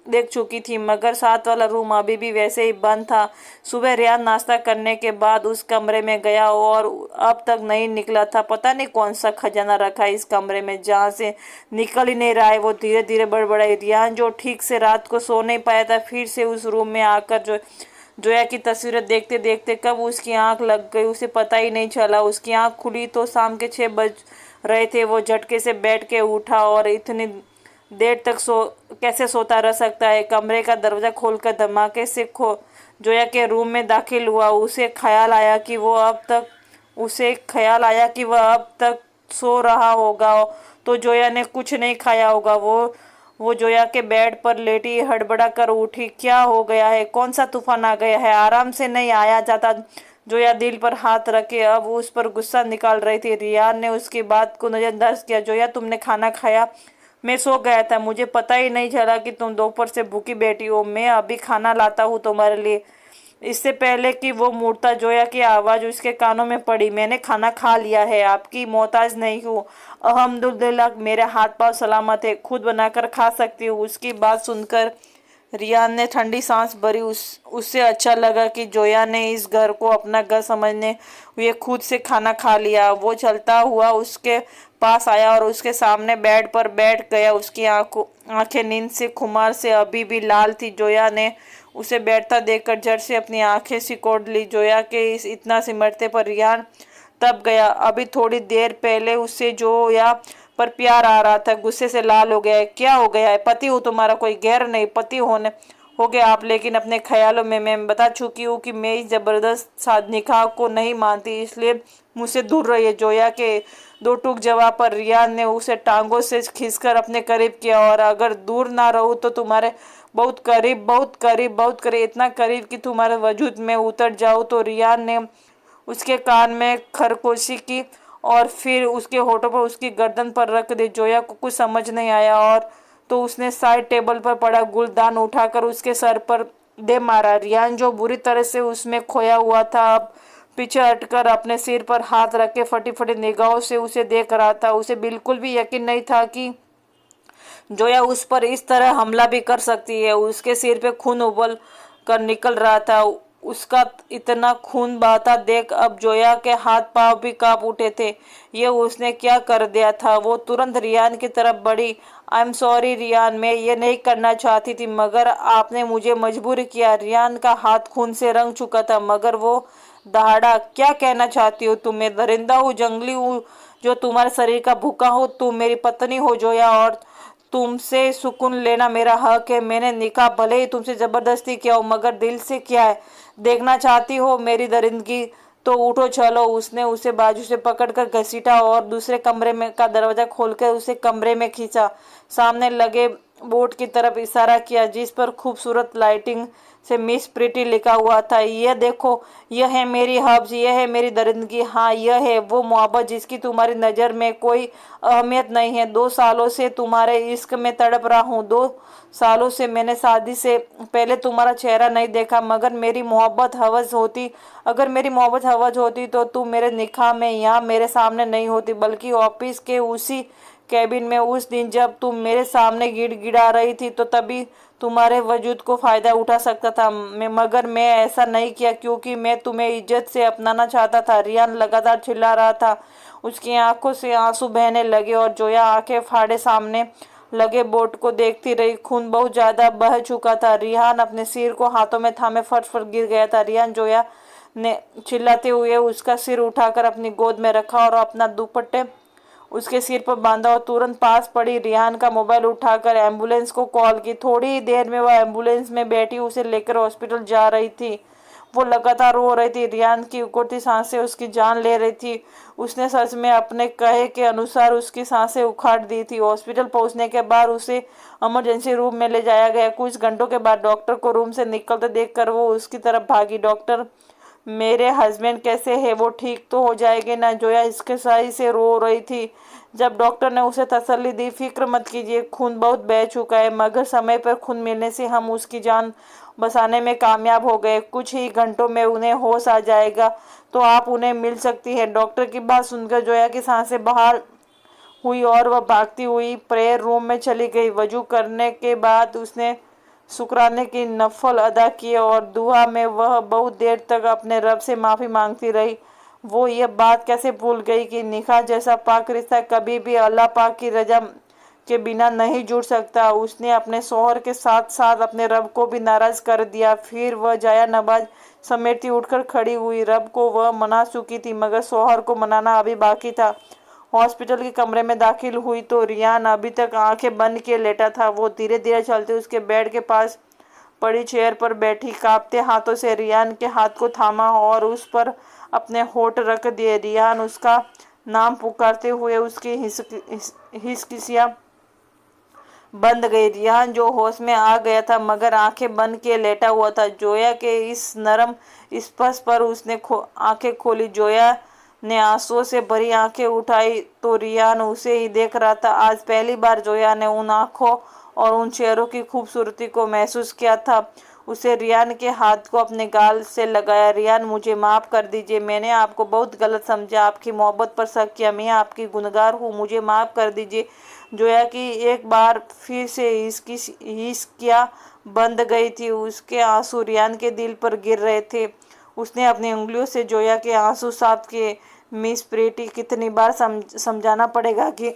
देख चुकी थी मगर साथ वाला रूम अभी भी वैसे ही बंद था। सुबह रियान नाश्ता करने के बाद उस कमरे में गया और अब तक नहीं निकला था। पता नहीं कौन सा खजाना रखा है इस कमरे में जहाँ से निकल ही नहीं रहा है। वो धीरे धीरे बड़बड़ाई। रियान जो ठीक से रात को सो नहीं पाया था फिर से उस रूम में आकर जोया की तस्वीरें देखते देखते कब उसकी आंख लग गई उसे पता ही नहीं चला। उसकी आंख खुली तो शाम के 6 बज रहे थे। वो झटके से बैठ के उठा और इतनी देर तक कैसे सोता रह सकता है। कमरे का दरवाजा खोलकर धमाके से जोया के रूम में दाखिल हुआ। उसे ख्याल आया कि वह अब तक सो रहा होगा तो जोया ने कुछ नहीं खाया होगा। वो जोया के बेड पर लेटी हड़बड़ा कर उठी। क्या हो गया है? कौन सा तूफान आ गया है? आराम से नहीं आया जाता? जोया दिल पर हाथ रखे अब उस पर गुस्सा निकाल रही थी। रियान ने उसकी बात को नजरअंदाज किया। जोया, तुमने खाना खाया? मैं सो गया था, मुझे पता ही नहीं चला कि तुम दोपहर से भूखी बैठी हो। मैं अभी खाना लाता हूँ तुम्हारे लिए। इससे पहले कि वो मुड़ता जोया की आवाज़ उसके कानों में पड़ी। मैंने खाना खा लिया है, आपकी मोहताज नहीं हूँ। अल्हम्दुलिल्लाह मेरे हाथ पाँव सलामत है, खुद बनाकर खा सकती हूँ। उसकी बात सुनकर रियान ने ठंडी सांस भरी। उससे अच्छा लगा कि जोया ने इस घर को अपना घर समझने हुए खुद से खाना खा लिया। वो चलता हुआ उसके पास आया और उसके सामने बेड पर बैठ गया। उसकी आंखें नींद से खुमार से अभी भी लाल थी। जोया ने उसे बैठता देखकर झट से अपनी आंखें सिकोड़ ली। जोया के इस इतना सिमटते पर रियान तब गया। अभी थोड़ी देर पहले उससे जोया पर प्यार आ रहा था। गुस्से से लाल हो गया है। क्या हो गया है? पति हूँ तुम्हारा, कोई गैर नहीं। पति हो गया आप, लेकिन अपने ख्यालों में मैं बता चुकी हूँ कि मैं इस जबरदस्त निकाह को नहीं मानती, इसलिए मुझसे दूर रहिए। जोया के दो टूक जवाब पर रियान ने उसे टांगों से खींचकर अपने करीब किया। और अगर दूर ना रहूं तो तुम्हारे बहुत करीब, बहुत करीब, बहुत करीब, इतना करीब कि तुम्हारे वजूद में उतर जाऊं। तो रियान ने उसके कान में खरगोशी की और फिर उसके होठों पर उसकी गर्दन पर रख दी। जोया को कुछ समझ नहीं आया और तो उसने साइड टेबल पर पड़ा गुलदान उठाकर उसके सर पर दे मारा। रियान जो बुरी तरह से उसमें खोया हुआ था अब पीछे हटकर अपने सिर पर हाथ रख के फटी फटी निगाहों से उसे देख रहा था। उसे बिल्कुल भी यकीन नहीं था कि जोया उस पर इस तरह हमला भी कर सकती है। उसके सिर पे खून उबल कर निकल रहा था। उसका इतना खून बहता देख अब जोया के हाथ पांव भी कांप उठे थे। ये उसने क्या कर दिया था? वो तुरंत रियान की तरफ बढ़ी। आई एम सॉरी रियान, मैं ये नहीं करना चाहती थी मगर आपने मुझे मजबूर किया। रियान का हाथ खून से रंग चुका था मगर वो दहाड़ा। क्या कहना चाहती हो तुम? मैं दरिंदा हूँ, जंगली हूँ, जो तुम्हारे शरीर का भूखा हो? तुम मेरी पत्नी हो जोया और तुमसे सुकून लेना मेरा हक है। मैंने निकाह भले ही तुमसे जबरदस्ती किया हो मगर दिल से किया है। देखना चाहती हो मेरी दरिंदगी? तो उठो चलो। उसने उसे बाजू से पकड़कर घसीटा और दूसरे कमरे में का दरवाजा खोलकर उसे कमरे में खींचा। सामने लगे बोर्ड की तरफ इशारा किया जिस पर खूबसूरत लाइटिंग से मिस प्रीटी लिखा हुआ था। यह देखो, यह है मेरी हब्स, यह है मेरी दरिंदगी। हाँ, यह है वो मोहब्बत जिसकी तुम्हारी नज़र में कोई अहमियत नहीं है। 2 सालों से तुम्हारे इश्क में तड़प रहा हूँ। 2 सालों से मैंने शादी से पहले तुम्हारा चेहरा नहीं देखा मगर मेरी मोहब्बत हवस होती अगर मेरी मोहब्बत हवस होती तो तुम मेरे निकाह में यहाँ मेरे सामने नहीं होती बल्कि ऑफिस के उसी कैबिन में। उस दिन जब तुम मेरे सामने गिड़गिड़ा रही थी तो तभी तुम्हारे वजूद को फ़ायदा उठा सकता था मगर मैं ऐसा नहीं किया क्योंकि मैं तुम्हें इज्जत से अपनाना चाहता था। रियान लगातार चिल्ला रहा था। उसकी आंखों से आंसू बहने लगे और जोया आंखें फाड़े सामने लगे बोर्ड को देखती रही। खून बहुत ज्यादा बह चुका था। रिहान अपने सिर को हाथों में थामे फट फट गिर गया था। रियान जोया ने चिल्लाते हुए उसका सिर उठाकर अपनी गोद में रखा और अपना दुपट्टे उसके सिर पर बांधा और तुरंत पास पड़ी रिहान का मोबाइल उठाकर एम्बुलेंस को कॉल की। थोड़ी ही देर में वह एम्बुलेंस में बैठी उसे लेकर हॉस्पिटल जा रही थी। वो लगातार रो रही थी। रियान की उकड़ती सांसें उसकी जान ले रही थी। उसने सच में अपने कहे के अनुसार उसकी सांसें उखाड़ दी थी। हॉस्पिटल पहुंचने के बाद उसे इमरजेंसी रूम में ले जाया गया। कुछ घंटों के बाद डॉक्टर को रूम से निकलते देखकर वो उसकी तरफ भागी। डॉक्टर, मेरे हस्बैंड कैसे है? वो ठीक तो हो जाएंगे ना? जोया इसके सही से रो रही थी। जब डॉक्टर ने उसे तसल्ली दी, फिक्र मत कीजिए, खून बहुत बह चुका है, मगर समय पर खून मिलने से हम उसकी जान बचाने में कामयाब हो गए। कुछ ही घंटों में उन्हें होश आ जाएगा तो आप उन्हें मिल सकती है। डॉक्टर की बात सुनकर जोया की सांसें बाहर हुई और वह भागती हुई प्रेयर रूम में चली गई। वजू करने के बाद उसने शुक्राने की नफल अदा किए और दुआ में वह बहुत देर तक अपने रब से माफ़ी मांगती रही। वो ये बात कैसे भूल गई कि निकाह जैसा पाक रिश्ता कभी भी अल्लाह पाक की रजा के बिना नहीं जुड़ सकता। उसने अपने शौहर के साथ साथ अपने रब को भी नाराज कर दिया। फिर वह जाया नमाज समेटती उठकर खड़ी हुई। रब को वह मना चुकी थी, मगर शौहर को मनाना अभी बाकी था। हॉस्पिटल के कमरे में दाखिल हुई तो रियान अभी तक आंखें बंद किए लेटा था। वो धीरे धीरे चलते उसके बेड के पास पड़ी चेयर पर बैठी, कांपते हाथों से रियान के हाथ को थामा और उस पर अपने होठ रख दिए। रियान उसका नाम पुकारते हुए उसकी हिचकियां बंद गई। रियान जो होश में आ गया था, मगर आंखें बंद किए लेटा हुआ था। जोया के इस नरम स्पर्श पर उसने आंखें खोली। जोया ने आंसुओं से भरी आंखें उठाई तो रियान उसे ही देख रहा था। आज पहली बार जोया ने उन आंखों और उन चेहरों की खूबसूरती को महसूस किया था। उसे रियान के हाथ को अपने गाल से लगाया। रियान, मुझे माफ़ कर दीजिए, मैंने आपको बहुत गलत समझा, आपकी मोहब्बत पर शक किया, मैं आपकी गुनहगार हूँ, मुझे माफ़ कर दीजिए। जोया की एक बार फिर से हिचकियां बंद गई थी। उसके आंसू रियान के दिल पर गिर रहे थे। उसने अपनी उंगलियों से जोया के आंसू साफ किए। मिस प्रीति, कितनी बार समझाना पड़ेगा कि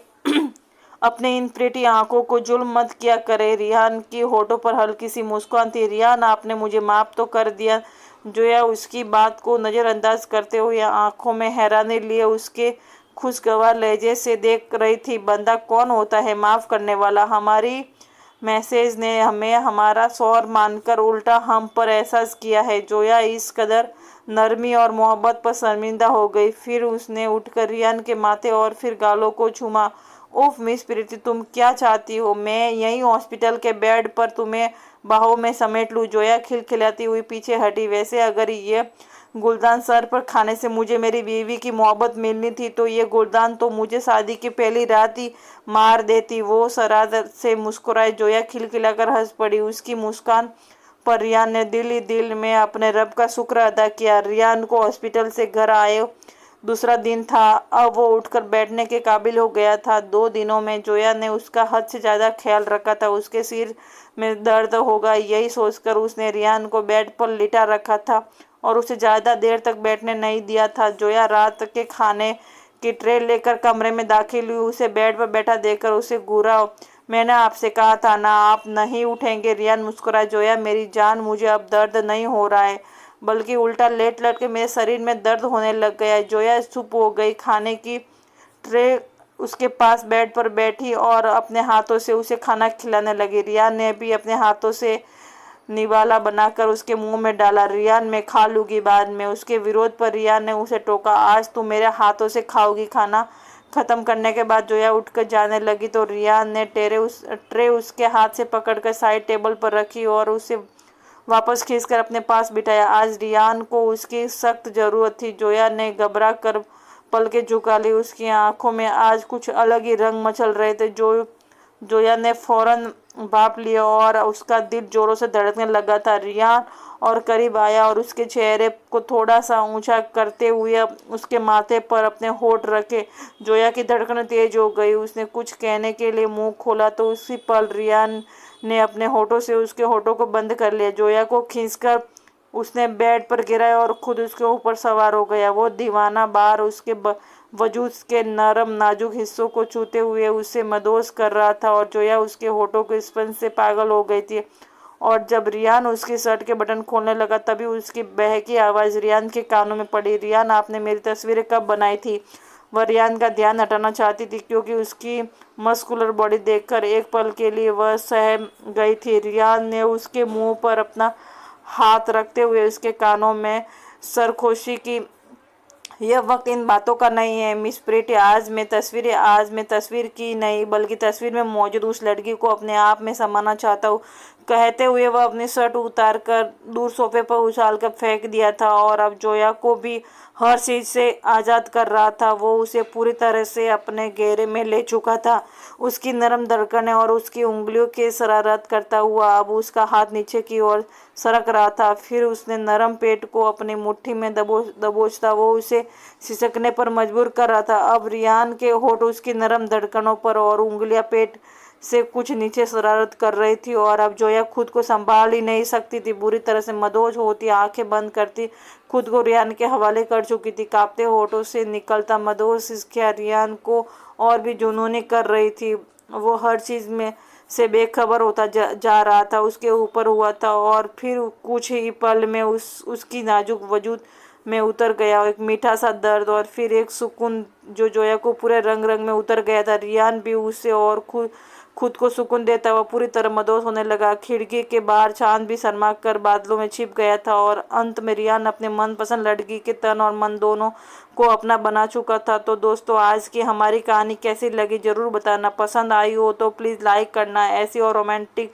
अपने इन प्रीति आंखों को जुल्म मत किया करे। रियान की होठों पर हल्की सी मुस्कान थी। रियान, आपने मुझे माफ तो कर दिया। जोया उसकी बात को नज़रअंदाज करते हुए आंखों में हैरानी लिए उसके खुशगवार लहजे से देख रही थी। बंदा कौन होता है माफ़ करने वाला? हमारी मैसेज ने हमें हमारा शौहर मानकर उल्टा हम पर एहसास किया है। जोया इस कदर नरमी और मोहब्बत पर शर्मिंदा हो गई। फिर उसने उठकर रियान के माथे और फिर गालों को चूमा। उफ मिस प्रीति, तुम क्या चाहती हो? मैं यहीं हॉस्पिटल के बेड पर तुम्हें बाहों में समेट लूं? जोया खिलखिलाती हुई पीछे हटी। वैसे अगर ये गुलदान सर पर खाने से मुझे मेरी बीवी की मोहब्बत मिलनी थी तो ये गुलदान तो मुझे शादी की पहली रात ही मार देती। वो शरारत से मुस्कुराए। जोया खिलखिलाकर हंस पड़ी। उसकी मुस्कान पर रियान ने दिल ही दिल में अपने रब का शुक्र अदा किया। रियान को हॉस्पिटल से घर आए दूसरा दिन था। अब वो उठकर बैठने के काबिल हो गया था। 2 दिनों में जोया ने उसका हद से ज़्यादा ख्याल रखा था। उसके सिर में दर्द होगा यही सोचकर उसने रियान को बेड पर लिटा रखा था और उसे ज़्यादा देर तक बैठने नहीं दिया था। जोया रात के खाने की ट्रे लेकर कमरे में दाखिल हुई। उसे बेड पर बैठा देखकर उसे घूरा। मैंने आपसे कहा था ना, आप नहीं उठेंगे? रियान मुस्कुराया। जोया, मेरी जान, मुझे अब दर्द नहीं हो रहा है, बल्कि उल्टा लेट लेट के मेरे शरीर में दर्द होने लग गया है। जोया चुप हो गई। खाने की ट्रे उसके पास बेड पर बैठी और अपने हाथों से उसे खाना खिलाने लगी। रियान ने भी अपने हाथों से निवाला बनाकर उसके मुंह में डाला। रियान, मैं खा लूँगी बाद में। उसके विरोध पर रियान ने उसे टोका। आज तुम मेरे हाथों से खाओगी। खाना खत्म करने के बाद जोया उठकर जाने लगी तो रियान ने ट्रे उसके हाथ से पकड़कर साइड टेबल पर रखी और उसे वापस खींचकर अपने पास बिठाया। आज रियान को उसकी सख्त ज़रूरत थी। जोया ने घबरा कर पलकें झुका ली। उसकी आंखों में आज कुछ अलग ही रंग मचल रहे थे। जोया ने फौरन भाप लिया और उसका दिल जोरों से धड़कने लगा था। रियान और करीब आया और उसके चेहरे को थोड़ा सा ऊंचा करते हुए उसके माथे पर अपने होठ रखे। जोया की धड़कन तेज हो गई। उसने कुछ कहने के लिए मुंह खोला तो उसी पल रियान ने अपने होठों से उसके होठों को बंद कर लिया। जोया को खींचकर उसने बेड पर गिराया और खुद उसके ऊपर सवार हो गया। वो दीवाना बार उसके वजूद के नरम नाजुक हिस्सों को छूते हुए उसे मदोस कर रहा था और जोया उसके होठों के स्पर्श से पागल हो गई थी। और जब रियान उसकी शर्ट के बटन खोलने लगा तभी उसकी बहकी आवाज़ रियान के कानों में पड़ी। रियान, आपने मेरी तस्वीरें कब बनाई थी? वह रियान का ध्यान हटाना चाहती थी क्योंकि उसकी मस्कुलर बॉडी देखकर एक पल के लिए वह सहम गई थी। रियान ने उसके मुंह पर अपना हाथ रखते हुए उसके कानों में सरखोशी की। यह वक्त इन बातों का नहीं है मिस प्रीति। आज मैं तस्वीर की नहीं बल्कि तस्वीर में मौजूद उस लड़की को अपने आप में समाना चाहता हूँ कहते हुए वह अपनी शर्ट उतार कर दूर सोफे पर उछाल कर फेंक दिया था और अब जोया को भी हर चीज से आजाद कर रहा था। वो उसे पूरी तरह से अपने घेरे में ले चुका था। उसकी नरम धड़कनें और उसकी उंगलियों की शरारत करता हुआ अब उसका हाथ नीचे की ओर सरक रहा था। फिर उसने नरम पेट को अपनी मुट्ठी में दबोचता वो उसे सिसकने पर मजबूर कर रहा था। अब रियान के होठ उसकी नरम धड़कनों पर और उंगलियां पेट से कुछ नीचे शरारत कर रही थी और अब जोया खुद को संभाल ही नहीं सकती थी। बुरी तरह से मदहोश होती आंखें बंद करती खुद को रियान के हवाले कर चुकी थी। कांपते होठों से निकलता मदहोश इसके रियान को और भी जुनूनी कर रही थी। वो हर चीज में से बेखबर होता जा रहा था, उसके ऊपर हुआ था और फिर कुछ ही पल में उसकी नाजुक वजूद में उतर गया एक मीठा सा दर्द और फिर एक सुकून जो जोया को पूरे रंग रंग में उतर गया था। रियान भी उसे और खुद को सुकून देता हुआ पूरी तरह मदहोश होने लगा। खिड़की के बाहर चांद भी शर्मा कर बादलों में छिप गया था और अंत में रियान अपने मनपसंद लड़की के तन और मन दोनों को अपना बना चुका था। तो दोस्तों, आज की हमारी कहानी कैसी लगी जरूर बताना। पसंद आई हो तो प्लीज़ लाइक करना। ऐसी और रोमांटिक